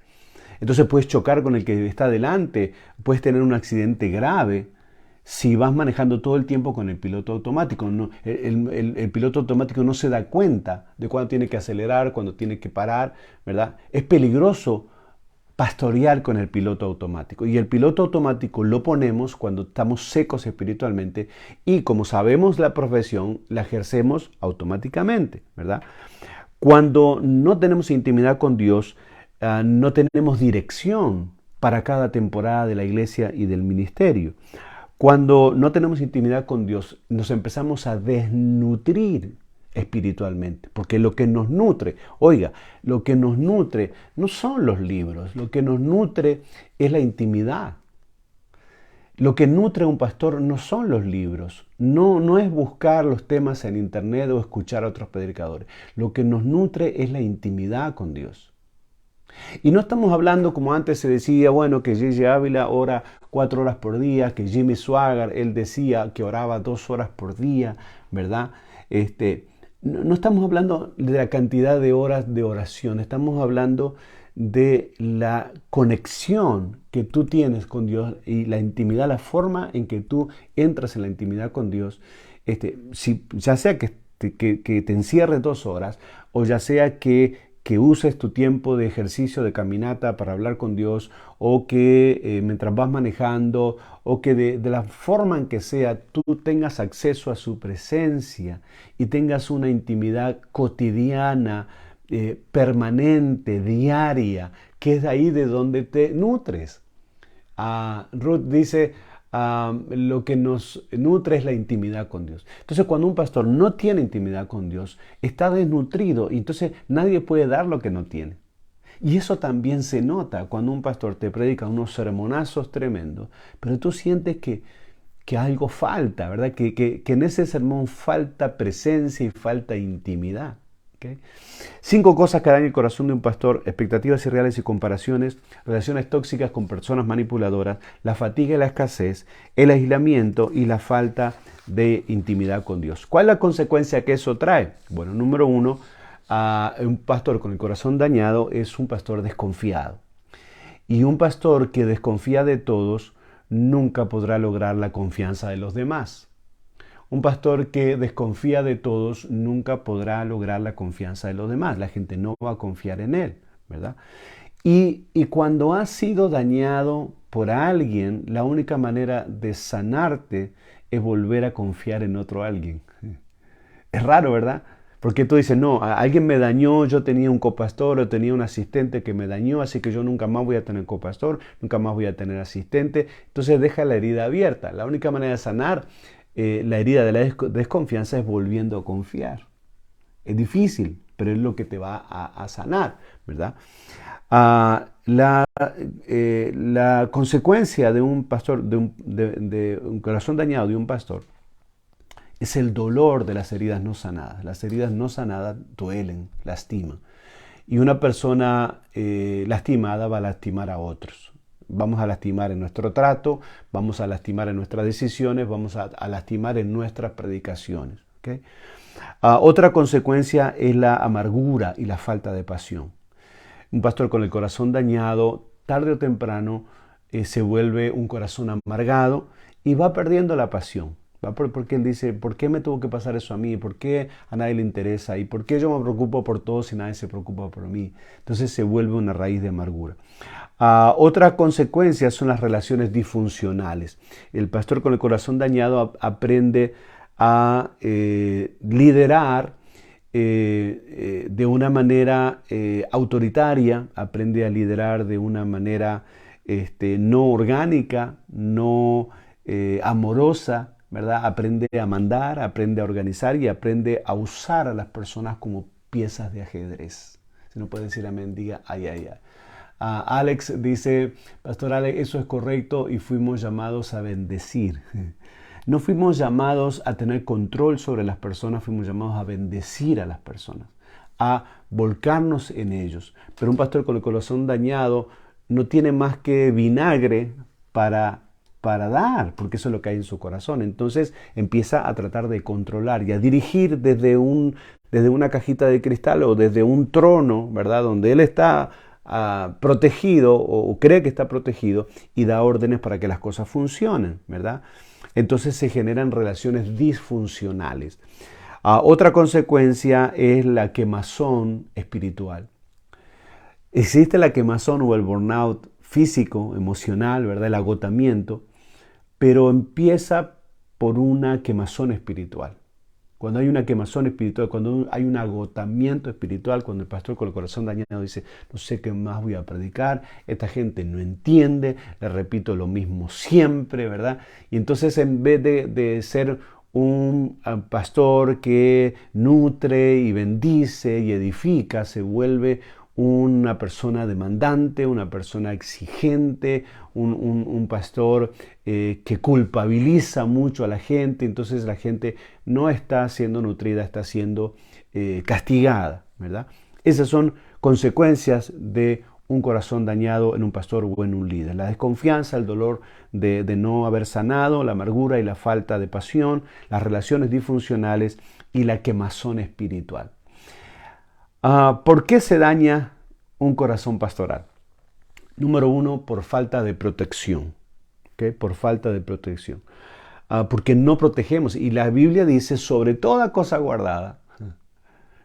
Entonces puedes chocar con el que está delante, puedes tener un accidente grave si vas manejando todo el tiempo con el piloto automático. No, el piloto automático no se da cuenta de cuándo tiene que acelerar, cuándo tiene que parar, ¿verdad? Es peligroso pastorear con el piloto automático. Y el piloto automático lo ponemos cuando estamos secos espiritualmente y como sabemos la profesión, la ejercemos automáticamente, ¿verdad? Cuando no tenemos intimidad con Dios, no tenemos dirección para cada temporada de la iglesia y del ministerio. Cuando no tenemos intimidad con Dios, nos empezamos a desnutrir espiritualmente, porque lo que nos nutre, oiga, lo que nos nutre no son los libros, lo que nos nutre es la intimidad. Lo que nutre a un pastor no son los libros, no es buscar los temas en internet o escuchar a otros predicadores. Lo que nos nutre es la intimidad con Dios. Y no estamos hablando como antes se decía, bueno, que J.J. Ávila ora 4 horas por día, que Jimmy Swaggart, él decía que oraba 2 horas por día, ¿verdad? No estamos hablando de la cantidad de horas de oración, estamos hablando de la conexión que tú tienes con Dios y la intimidad, la forma en que tú entras en la intimidad con Dios, ya sea que te encierres 2 horas o ya sea que uses tu tiempo de ejercicio, de caminata para hablar con Dios, o que mientras vas manejando, o que de la forma en que sea, tú tengas acceso a su presencia y tengas una intimidad cotidiana, permanente, diaria, que es de ahí de donde te nutres. Ruth dice, lo que nos nutre es la intimidad con Dios. Entonces, cuando un pastor no tiene intimidad con Dios, está desnutrido y entonces nadie puede dar lo que no tiene. Y eso también se nota cuando un pastor te predica unos sermonazos tremendos, pero tú sientes que algo falta, ¿verdad? Que en ese sermón falta presencia y falta intimidad. ¿Okay? 5 cosas que dañan el corazón de un pastor: expectativas irreales y comparaciones, relaciones tóxicas con personas manipuladoras, la fatiga y la escasez, el aislamiento y la falta de intimidad con Dios. ¿Cuál es la consecuencia que eso trae? Bueno, número 1, un pastor con el corazón dañado es un pastor desconfiado. Y un pastor que desconfía de todos nunca podrá lograr la confianza de los demás. Un pastor que desconfía de todos nunca podrá lograr la confianza de los demás. La gente no va a confiar en él, ¿verdad? Y cuando has sido dañado por alguien, la única manera de sanarte es volver a confiar en otro alguien. Es raro, ¿verdad? Porque tú dices, no, alguien me dañó, yo tenía un copastor o tenía un asistente que me dañó, así que yo nunca más voy a tener copastor, nunca más voy a tener asistente. Entonces deja la herida abierta. La única manera de sanar la herida de la desconfianza es volviendo a confiar. Es difícil, pero es lo que te va a sanar, ¿verdad? La consecuencia de un pastor, de un corazón dañado de un pastor, es el dolor de las heridas no sanadas. Las heridas no sanadas duelen, lastiman. Y una persona lastimada va a lastimar a otros. Vamos a lastimar en nuestro trato, vamos a lastimar en nuestras decisiones, vamos a lastimar en nuestras predicaciones. ¿Okay? Otra consecuencia es la amargura y la falta de pasión. Un pastor con el corazón dañado, tarde o temprano, se vuelve un corazón amargado y va perdiendo la pasión. ¿va? Porque él dice, ¿por qué me tuvo que pasar eso a mí? ¿Por qué a nadie le interesa? ¿Y por qué yo me preocupo por todos y nadie se preocupa por mí? Entonces se vuelve una raíz de amargura. Otra consecuencia son las relaciones disfuncionales. El pastor con el corazón dañado aprende a liderar de una manera autoritaria, aprende a liderar de una manera no orgánica, no amorosa, ¿verdad? Aprende a mandar, aprende a organizar y aprende a usar a las personas como piezas de ajedrez. Si no puede decir amén, diga ay, ay, ay. Alex dice, Pastor Alex, eso es correcto y fuimos llamados a bendecir. No fuimos llamados a tener control sobre las personas, fuimos llamados a bendecir a las personas, a volcarnos en ellos. Pero un pastor con el corazón dañado no tiene más que vinagre para dar, porque eso es lo que hay en su corazón. Entonces empieza a tratar de controlar y a dirigir desde una cajita de cristal o desde un trono, ¿verdad? Donde él está protegido o cree que está protegido y da órdenes para que las cosas funcionen, ¿verdad? Entonces se generan relaciones disfuncionales. Otra consecuencia es la quemazón espiritual. Existe la quemazón o el burnout físico, emocional, ¿verdad? El agotamiento, pero empieza por una quemazón espiritual. Cuando hay una quemazón espiritual, cuando hay un agotamiento espiritual, cuando el pastor con el corazón dañado dice, no sé qué más voy a predicar, esta gente no entiende, le repito lo mismo siempre, ¿verdad? Y entonces en vez de ser un pastor que nutre y bendice y edifica, se vuelve una persona demandante, una persona exigente, un pastor que culpabiliza mucho a la gente, entonces la gente no está siendo nutrida, está siendo castigada, ¿verdad? Esas son consecuencias de un corazón dañado en un pastor o en un líder. La desconfianza, el dolor de no haber sanado, la amargura y la falta de pasión, las relaciones disfuncionales y la quemazón espiritual. ¿Por qué se daña un corazón pastoral? Número uno, por falta de protección. ¿Okay? Por falta de protección. Porque no protegemos. Y la Biblia dice, sobre toda cosa guardada,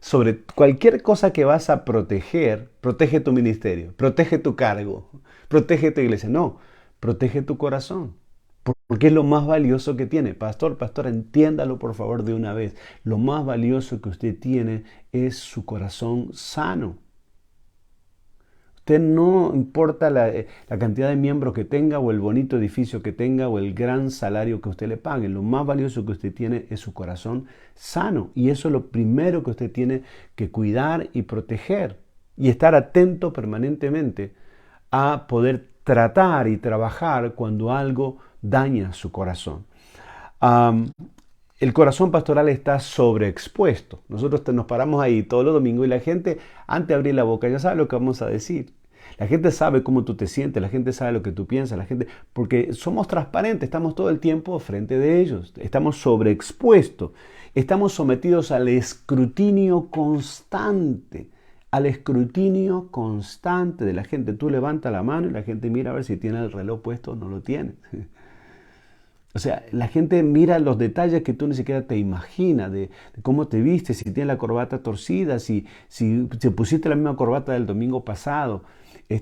sobre cualquier cosa que vas a proteger, protege tu ministerio, protege tu cargo, protege tu iglesia. No, protege tu corazón. Porque es lo más valioso que tiene. Pastor, entiéndalo por favor de una vez. Lo más valioso que usted tiene es su corazón sano. Usted no importa la cantidad de miembros que tenga o el bonito edificio que tenga o el gran salario que usted le pague. Lo más valioso que usted tiene es su corazón sano. Y eso es lo primero que usted tiene que cuidar y proteger. Y estar atento permanentemente a poder tratar y trabajar cuando algo daña su corazón. El corazón pastoral está sobreexpuesto. Nosotros nos paramos ahí todos los domingos y la gente, antes de abrir la boca, ya sabe lo que vamos a decir. La gente sabe cómo tú te sientes, la gente sabe lo que tú piensas, porque somos transparentes, estamos todo el tiempo frente de ellos, estamos sobreexpuestos, estamos sometidos al escrutinio constante de la gente. Tú levantas la mano y la gente mira a ver si tiene el reloj puesto o no lo tiene. O sea, la gente mira los detalles que tú ni siquiera te imaginas, de cómo te vistes, si tienes la corbata torcida, si pusiste la misma corbata del domingo pasado,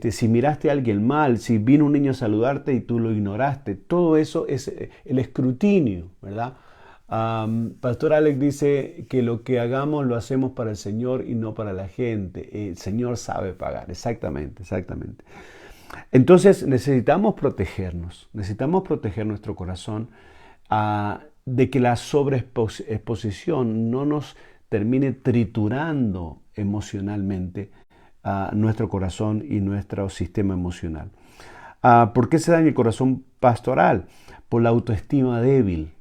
si miraste a alguien mal, si vino un niño a saludarte y tú lo ignoraste. Todo eso es el escrutinio, ¿verdad? Pastor Alex dice que lo que hagamos lo hacemos para el Señor y no para la gente. El Señor sabe pagar, exactamente. Entonces necesitamos proteger nuestro corazón de que la sobreexposición no nos termine triturando emocionalmente nuestro corazón y nuestro sistema emocional. ¿Por qué se daña el corazón pastoral? Por la autoestima débil.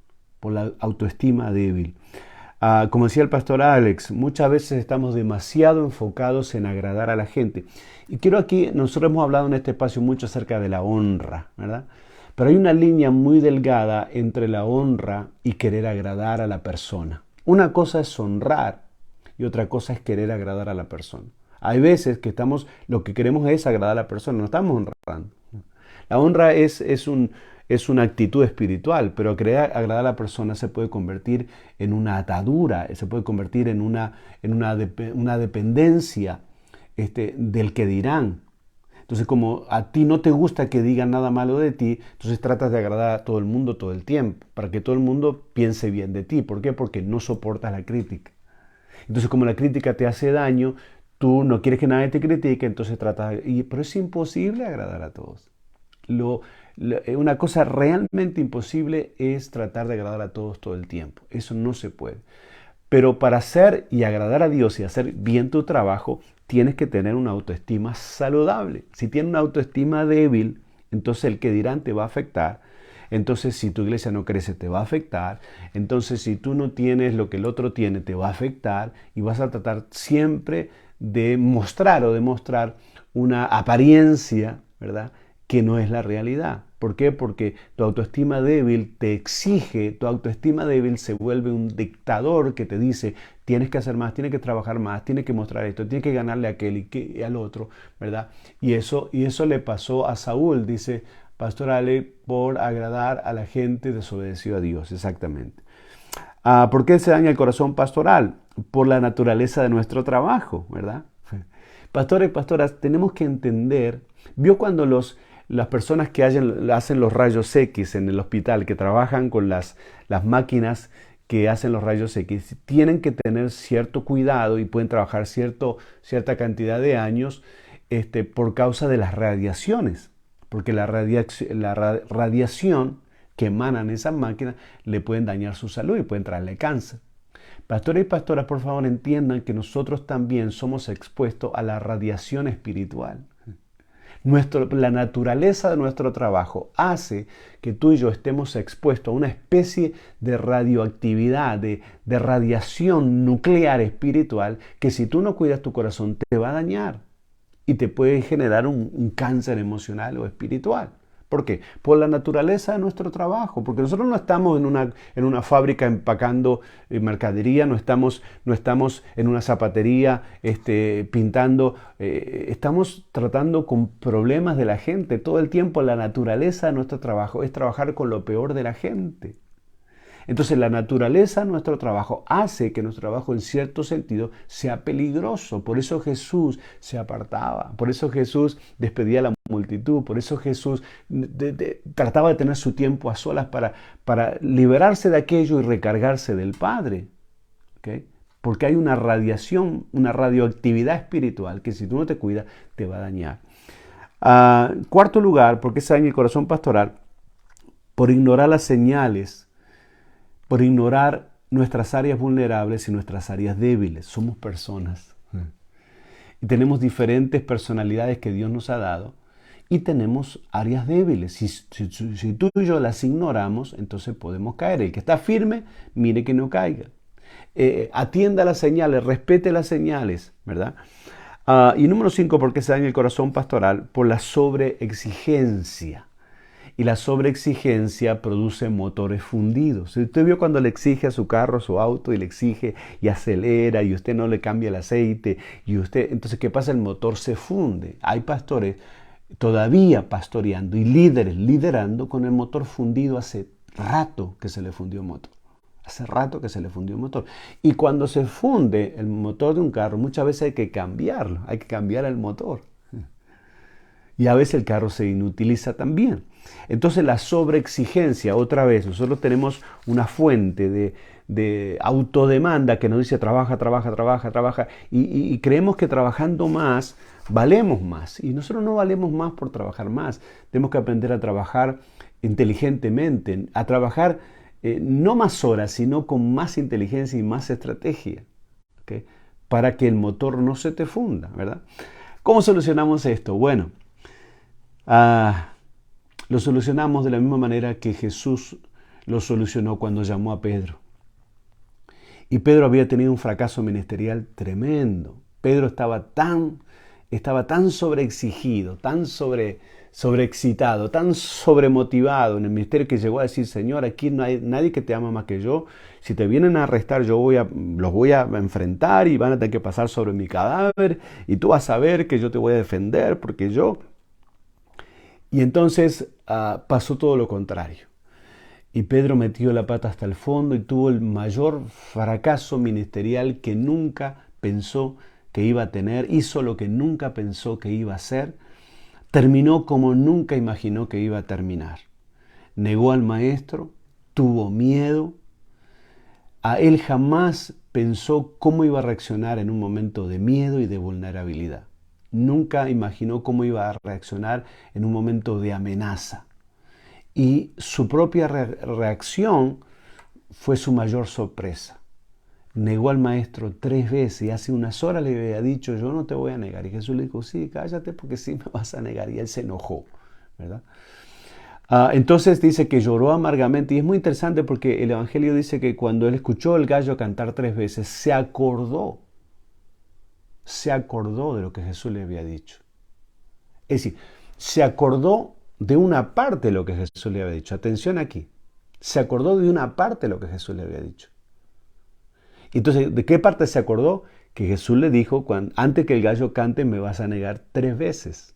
Como decía el pastor Alex, muchas veces estamos demasiado enfocados en agradar a la gente. Y nosotros hemos hablado en este espacio mucho acerca de la honra, ¿verdad? Pero hay una línea muy delgada entre la honra y querer agradar a la persona. Una cosa es honrar y otra cosa es querer agradar a la persona. Hay veces que lo que queremos es agradar a la persona, no estamos honrando. La honra es es una actitud espiritual, pero querer agradar a la persona se puede convertir en una atadura, se puede convertir en una dependencia del que dirán. Entonces, como a ti no te gusta que digan nada malo de ti, entonces tratas de agradar a todo el mundo todo el tiempo, para que todo el mundo piense bien de ti. ¿Por qué? Porque no soportas la crítica. Entonces, como la crítica te hace daño, tú no quieres que nadie te critique, entonces pero es imposible agradar a todos. Una cosa realmente imposible es tratar de agradar a todos todo el tiempo. Eso no se puede. Pero para hacer y agradar a Dios y hacer bien tu trabajo, tienes que tener una autoestima saludable. Si tienes una autoestima débil, entonces el que dirán te va a afectar. Entonces, si tu iglesia no crece, te va a afectar. Entonces, si tú no tienes lo que el otro tiene, te va a afectar. Y vas a tratar siempre de mostrar una apariencia, ¿verdad?, que no es la realidad. ¿Por qué? Porque tu autoestima débil te exige, tu autoestima débil se vuelve un dictador que te dice, tienes que hacer más, tienes que trabajar más, tienes que mostrar esto, tienes que ganarle a aquel y al otro, ¿verdad? Y eso le pasó a Saúl, dice Pastor Ale, por agradar a la gente desobedeció a Dios, exactamente. ¿Por qué se daña el corazón pastoral? Por la naturaleza de nuestro trabajo, ¿verdad? Pastores y pastoras, tenemos que entender, ¿vio cuando las personas que hacen los rayos X en el hospital, que trabajan con las máquinas que hacen los rayos X, tienen que tener cierto cuidado y pueden trabajar cierta cantidad de años por causa de las radiaciones? Porque la radiación que emanan esas máquinas le pueden dañar su salud y pueden traerle cáncer. Pastores y pastoras, por favor, entiendan que nosotros también somos expuestos a la radiación espiritual. La naturaleza de nuestro trabajo hace que tú y yo estemos expuestos a una especie de radioactividad, de radiación nuclear espiritual, que si tú no cuidas tu corazón te va a dañar y te puede generar un cáncer emocional o espiritual. ¿Por qué? Por la naturaleza de nuestro trabajo, porque nosotros no estamos en una fábrica empacando mercadería, no estamos en una zapatería pintando, estamos tratando con problemas de la gente. Todo el tiempo la naturaleza de nuestro trabajo es trabajar con lo peor de la gente. Entonces la naturaleza de nuestro trabajo hace que nuestro trabajo en cierto sentido sea peligroso. Por eso Jesús se apartaba, por eso Jesús despedía a la multitud, por eso Jesús trataba de tener su tiempo a solas para liberarse de aquello y recargarse del Padre. ¿Okay? Porque hay una radiación, una radioactividad espiritual que si tú no te cuidas te va a dañar. Cuarto lugar, porque se daña el corazón pastoral, por ignorar las señales, por ignorar nuestras áreas vulnerables y nuestras áreas débiles. Somos personas. Y tenemos diferentes personalidades que Dios nos ha dado y tenemos áreas débiles. Si tú y yo las ignoramos, entonces podemos caer. El que está firme, mire que no caiga. Atienda las señales, respete las señales, ¿verdad? Y número 5, ¿por qué se daña el corazón pastoral? Por la sobreexigencia. Y la sobreexigencia produce motores fundidos. Si usted vio cuando le exige a su carro, a su auto, y le exige y acelera, y usted no le cambia el aceite, entonces, ¿qué pasa? El motor se funde. Hay pastores todavía pastoreando y líderes liderando con el motor fundido hace rato que se le fundió el motor. Hace rato que se le fundió el motor. Y cuando se funde el motor de un carro, muchas veces hay que cambiarlo, hay que cambiar el motor. Y a veces el carro se inutiliza también. Entonces la sobreexigencia, otra vez, nosotros tenemos una fuente de autodemanda que nos dice trabaja, y creemos que trabajando más valemos más. Y nosotros no valemos más por trabajar más. Tenemos que aprender a trabajar inteligentemente, a trabajar no más horas, sino con más inteligencia y más estrategia, ¿okay? Para que el motor no se te funda, ¿verdad? ¿Cómo solucionamos esto? Bueno, lo solucionamos de la misma manera que Jesús lo solucionó cuando llamó a Pedro. Y Pedro había tenido un fracaso ministerial tremendo. Pedro estaba tan sobreexigido, tan sobreexcitado, tan sobremotivado en el ministerio que llegó a decir, Señor, aquí no hay nadie que te ama más que yo. Si te vienen a arrestar, los voy a enfrentar y van a tener que pasar sobre mi cadáver y tú vas a ver que yo te voy a defender porque yo... Y entonces pasó todo lo contrario. Y Pedro metió la pata hasta el fondo y tuvo el mayor fracaso ministerial que nunca pensó que iba a tener, hizo lo que nunca pensó que iba a hacer, terminó como nunca imaginó que iba a terminar. Negó al maestro, tuvo miedo, él jamás pensó cómo iba a reaccionar en un momento de miedo y de vulnerabilidad. Nunca imaginó cómo iba a reaccionar en un momento de amenaza. Y su propia reacción fue su mayor sorpresa. Negó al maestro 3 veces y hace unas horas le había dicho, yo no te voy a negar. Y Jesús le dijo, sí, cállate porque sí me vas a negar. Y él se enojó, ¿verdad? Entonces dice que lloró amargamente y es muy interesante porque el Evangelio dice que cuando él escuchó el gallo cantar 3 veces, se acordó de lo que Jesús le había dicho. Es decir, se acordó de una parte de lo que Jesús le había dicho. Atención aquí, se acordó de una parte de lo que Jesús le había dicho. Entonces, ¿de qué parte se acordó? Que Jesús le dijo, antes que el gallo cante me vas a negar 3 veces.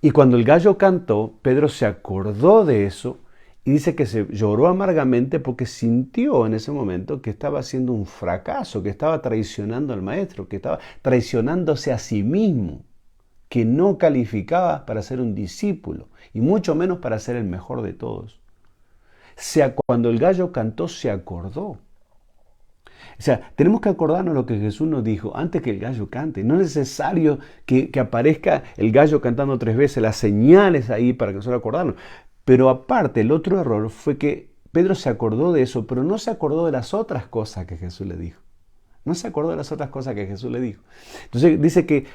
Y cuando el gallo cantó, Pedro se acordó de eso y dice que se lloró amargamente porque sintió en ese momento que estaba haciendo un fracaso, que estaba traicionando al maestro, que estaba traicionándose a sí mismo, que no calificaba para ser un discípulo y mucho menos para ser el mejor de todos. Cuando el gallo cantó, se acordó. O sea, tenemos que acordarnos lo que Jesús nos dijo antes que el gallo cante. No es necesario que aparezca el gallo cantando 3 veces, las señales ahí para que nosotros acordarnos. Pero aparte, el otro error fue que Pedro se acordó de eso, pero no se acordó de las otras cosas que Jesús le dijo. No se acordó de las otras cosas que Jesús le dijo. Entonces dice que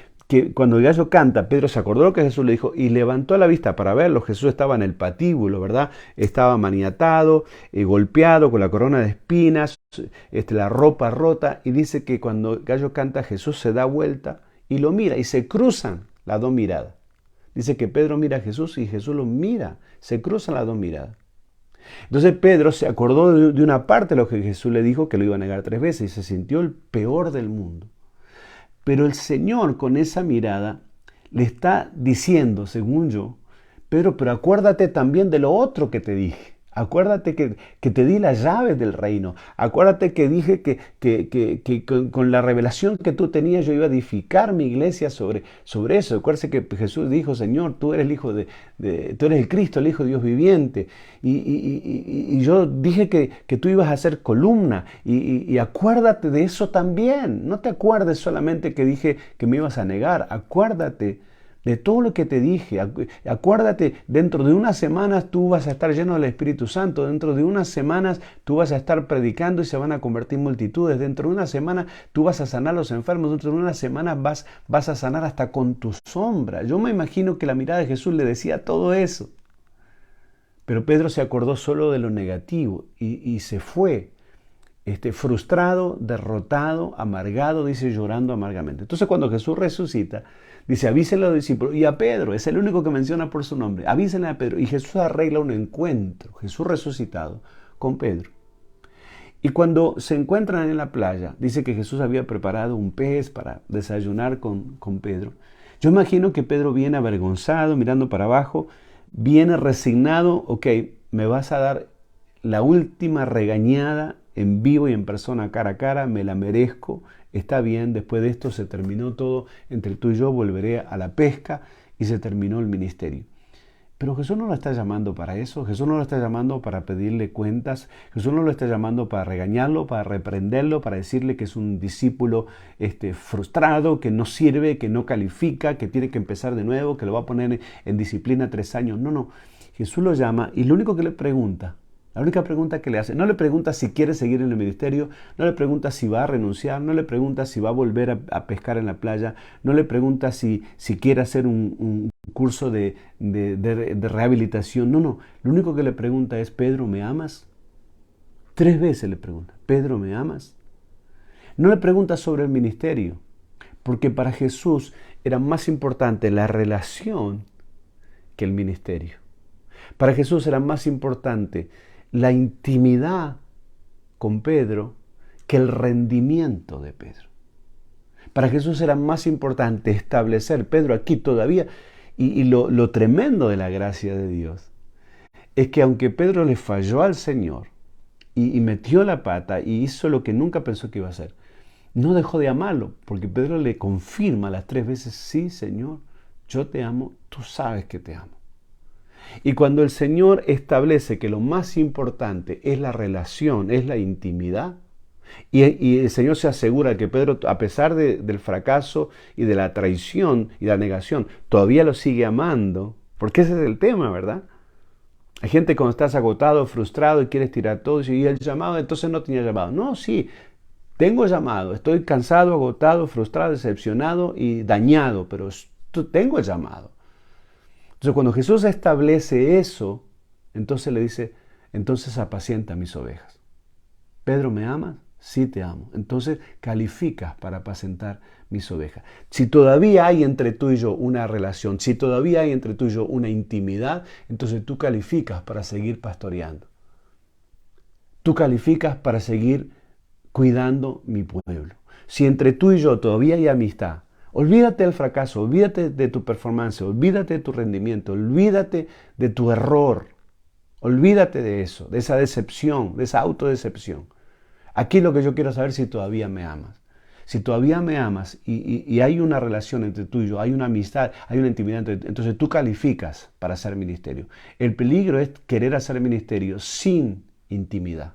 cuando el gallo canta, Pedro se acordó de lo que Jesús le dijo y levantó la vista para verlo. Jesús estaba en el patíbulo, ¿verdad? Estaba maniatado, golpeado, con la corona de espinas, la ropa rota. Y dice que cuando el gallo canta, Jesús se da vuelta y lo mira y se cruzan las 2 miradas. Dice que Pedro mira a Jesús y Jesús lo mira. Se cruzan las 2 miradas. Entonces Pedro se acordó de una parte de lo que Jesús le dijo, que lo iba a negar 3 veces, y se sintió el peor del mundo. Pero el Señor con esa mirada le está diciendo, según yo, Pedro, pero acuérdate también de lo otro que te dije. Acuérdate que te di las llaves del reino. Acuérdate que dije que con la revelación que tú tenías yo iba a edificar mi iglesia sobre eso. Acuérdate que Jesús dijo, Señor, tú eres el Hijo tú eres el Cristo, el Hijo de Dios viviente. Y yo dije que tú ibas a ser columna. Y acuérdate de eso también. No te acuerdes solamente que dije que me ibas a negar. Acuérdate de todo lo que te dije. Acuérdate, dentro de unas semanas tú vas a estar lleno del Espíritu Santo. Dentro de unas semanas tú vas a estar predicando y se van a convertir en multitudes. Dentro de una semana tú vas a sanar a los enfermos. Dentro de una semana vas a sanar hasta con tu sombra. Yo me imagino que la mirada de Jesús le decía todo eso. Pero Pedro se acordó solo de lo negativo y se fue frustrado, derrotado, amargado, dice, llorando amargamente. Entonces cuando Jesús resucita, dice, avísenle a los discípulos y a Pedro, es el único que menciona por su nombre, avísenle a Pedro. Y Jesús arregla un encuentro, Jesús resucitado, con Pedro. Y cuando se encuentran en la playa, dice que Jesús había preparado un pez para desayunar con Pedro. Yo imagino que Pedro viene avergonzado, mirando para abajo, viene resignado, ok, me vas a dar la última regañada en vivo y en persona, cara a cara, me la merezco, está bien, después de esto se terminó todo, entre tú y yo volveré a la pesca y se terminó el ministerio. Pero Jesús no lo está llamando para eso, Jesús no lo está llamando para pedirle cuentas, Jesús no lo está llamando para regañarlo, para reprenderlo, para decirle que es un discípulo frustrado, que no sirve, que no califica, que tiene que empezar de nuevo, que lo va a poner en disciplina 3 años. No, Jesús lo llama y lo único que le pregunta, la única pregunta que le hace, no le pregunta si quiere seguir en el ministerio, no le pregunta si va a renunciar, no le pregunta si va a volver a pescar en la playa, no le pregunta si quiere hacer un curso de rehabilitación. No, lo único que le pregunta es, Pedro, ¿me amas? 3 veces le pregunta, Pedro, ¿me amas? No le pregunta sobre el ministerio, porque para Jesús era más importante la relación que el ministerio. Para Jesús era más importante la intimidad con Pedro que el rendimiento de Pedro. Para Jesús era más importante establecer, Pedro, aquí todavía, Y lo tremendo de la gracia de Dios es que aunque Pedro le falló al Señor y metió la pata y hizo lo que nunca pensó que iba a hacer, no dejó de amarlo, porque Pedro le confirma las 3 veces, sí, Señor, yo te amo, tú sabes que te amo. Y cuando el Señor establece que lo más importante es la relación, es la intimidad, y el Señor se asegura que Pedro, a pesar del fracaso y de la traición y la negación, todavía lo sigue amando, porque ese es el tema, ¿verdad? Hay gente cuando estás agotado, frustrado y quieres tirar todo, y el llamado, entonces no tenía llamado. No, sí, tengo llamado, estoy cansado, agotado, frustrado, decepcionado y dañado, pero tengo el llamado. Entonces cuando Jesús establece eso, entonces le dice, entonces apacienta mis ovejas. Pedro, ¿me amas? Sí te amo. Entonces calificas para apacentar mis ovejas. Si todavía hay entre tú y yo una relación, si todavía hay entre tú y yo una intimidad, entonces tú calificas para seguir pastoreando. Tú calificas para seguir cuidando mi pueblo. Si entre tú y yo todavía hay amistad, olvídate del fracaso, olvídate de tu performance, olvídate de tu rendimiento, olvídate de tu error, olvídate de eso, de esa decepción, de esa autodecepción. Aquí lo que yo quiero saber es si todavía me amas. Si todavía me amas y hay una relación entre tú y yo, hay una amistad, hay una intimidad, entonces tú calificas para hacer ministerio. El peligro es querer hacer ministerio sin intimidad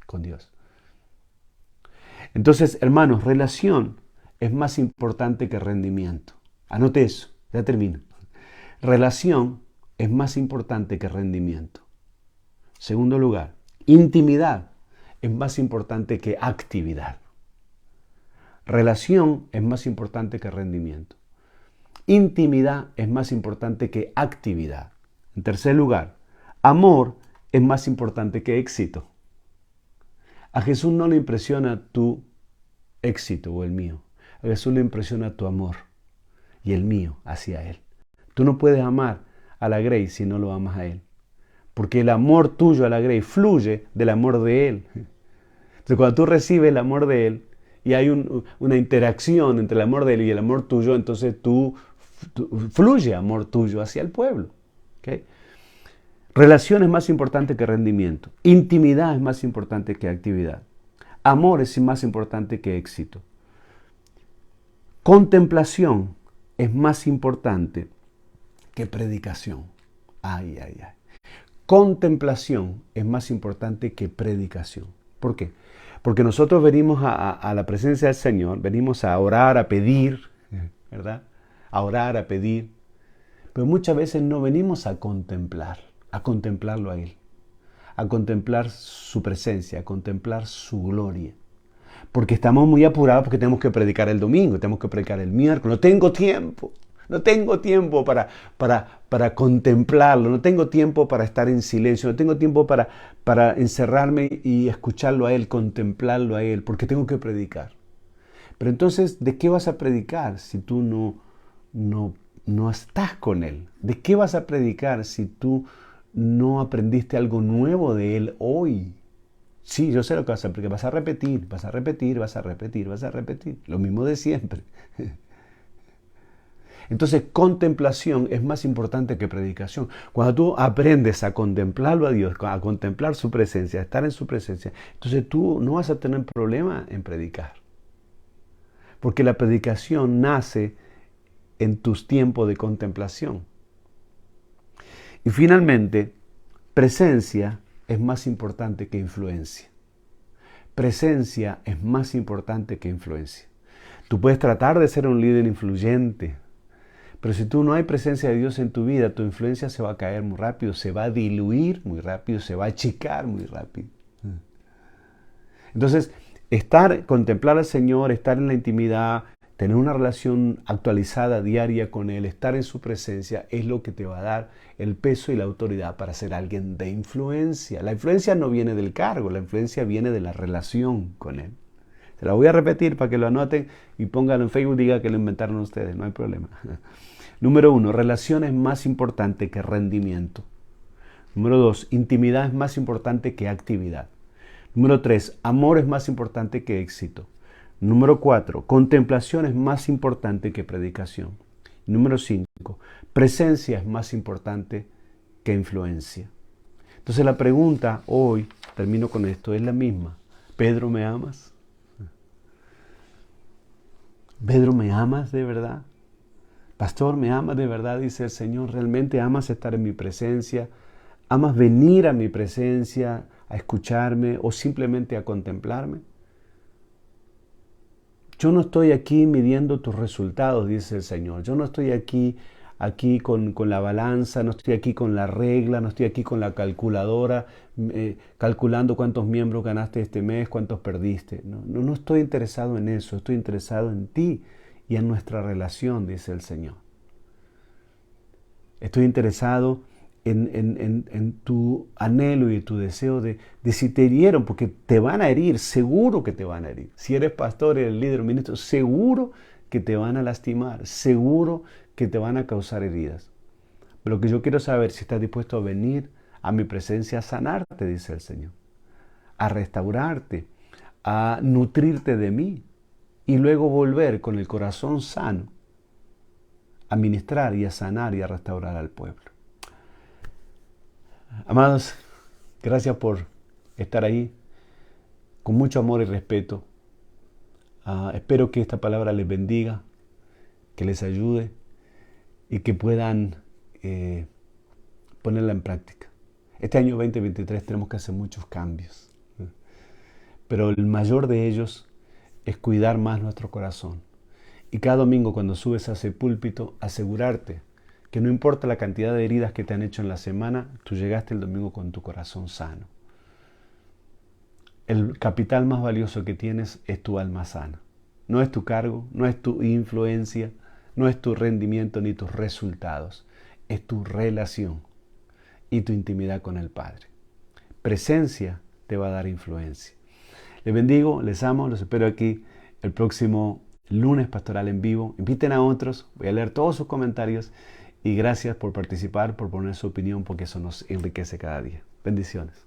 con Dios. Entonces, hermanos, relación es más importante que rendimiento. Anote eso, ya termino. Relación es más importante que rendimiento. Segundo lugar, intimidad es más importante que actividad. Relación es más importante que rendimiento. Intimidad es más importante que actividad. En tercer lugar, amor es más importante que éxito. A Jesús no le impresiona tu éxito o el mío. A Jesús le impresiona tu amor y el mío hacia Él. Tú no puedes amar a la Grace si no lo amas a Él. Porque el amor tuyo a la Grace fluye del amor de Él. Entonces cuando tú recibes el amor de Él y hay una interacción entre el amor de Él y el amor tuyo, entonces fluye amor tuyo hacia el pueblo. ¿Okay? Relación es más importante que rendimiento. Intimidad es más importante que actividad. Amor es más importante que éxito. Contemplación es más importante que predicación. Ay, ay, ay. Contemplación es más importante que predicación. ¿Por qué? Porque nosotros venimos a la presencia del Señor, venimos a orar, a pedir, ¿verdad? A orar, a pedir. Pero muchas veces no venimos a contemplarlo a Él, a contemplar su presencia, a contemplar su gloria. Porque estamos muy apurados porque tenemos que predicar el domingo, tenemos que predicar el miércoles. No tengo tiempo para contemplarlo, no tengo tiempo para estar en silencio, no tengo tiempo para encerrarme y escucharlo a Él, contemplarlo a Él, porque tengo que predicar. Pero entonces, ¿de qué vas a predicar si tú no estás con Él? ¿De qué vas a predicar si tú no aprendiste algo nuevo de Él hoy? Sí, yo sé lo que vas a hacer, porque vas a repetir. Lo mismo de siempre. Entonces, contemplación es más importante que predicación. Cuando tú aprendes a contemplarlo a Dios, a contemplar su presencia, a estar en su presencia, entonces tú no vas a tener problema en predicar. Porque la predicación nace en tus tiempos de contemplación. Y finalmente, presencia es más importante que influencia. Presencia es más importante que influencia. Tú puedes tratar de ser un líder influyente, pero si tú no hay presencia de Dios en tu vida, tu influencia se va a caer muy rápido, se va a diluir muy rápido, se va a achicar muy rápido. Entonces, contemplar al Señor, estar en la intimidad, tener una relación actualizada diaria con Él, estar en su presencia, es lo que te va a dar el peso y la autoridad para ser alguien de influencia. La influencia no viene del cargo, la influencia viene de la relación con Él. Se la voy a repetir para que lo anoten y pónganlo en Facebook, diga que lo inventaron ustedes, no hay problema. Número 1, relación es más importante que rendimiento. Número 2, intimidad es más importante que actividad. Número 3, amor es más importante que éxito. Número 4, contemplación es más importante que predicación. Número 5, presencia es más importante que influencia. Entonces la pregunta hoy, termino con esto, es la misma. Pedro, ¿me amas? Pedro, ¿me amas de verdad? Pastor, ¿me amas de verdad? Dice el Señor. ¿Realmente amas estar en mi presencia? ¿Amas venir a mi presencia, a escucharme o simplemente a contemplarme? Yo no estoy aquí midiendo tus resultados, dice el Señor. Yo no estoy aquí con la balanza, no estoy aquí con la regla, no estoy aquí con la calculadora, calculando cuántos miembros ganaste este mes, cuántos perdiste. No estoy interesado en eso, estoy interesado en ti y en nuestra relación, dice el Señor. Estoy interesado en tu anhelo y tu deseo de si te hirieron, porque te van a herir, seguro que te van a herir. Si eres pastor, eres líder, ministro, seguro que te van a lastimar, seguro que te van a causar heridas. Pero lo que yo quiero saber es si estás dispuesto a venir a mi presencia a sanarte, dice el Señor, a restaurarte, a nutrirte de mí y luego volver con el corazón sano a ministrar y a sanar y a restaurar al pueblo. Amados, gracias por estar ahí con mucho amor y respeto. Espero que esta palabra les bendiga, que les ayude y que puedan ponerla en práctica. Este año 2023 tenemos que hacer muchos cambios, pero el mayor de ellos es cuidar más nuestro corazón. Y cada domingo cuando subes a ese púlpito, asegurarte que no importa la cantidad de heridas que te han hecho en la semana, tú llegaste el domingo con tu corazón sano. El capital más valioso que tienes es tu alma sana. No es tu cargo, no es tu influencia, no es tu rendimiento ni tus resultados. Es tu relación y tu intimidad con el Padre. Presencia te va a dar influencia. Les bendigo, les amo, los espero aquí el próximo lunes pastoral en vivo. Inviten a otros, voy a leer todos sus comentarios y gracias por participar, por poner su opinión, porque eso nos enriquece cada día. Bendiciones.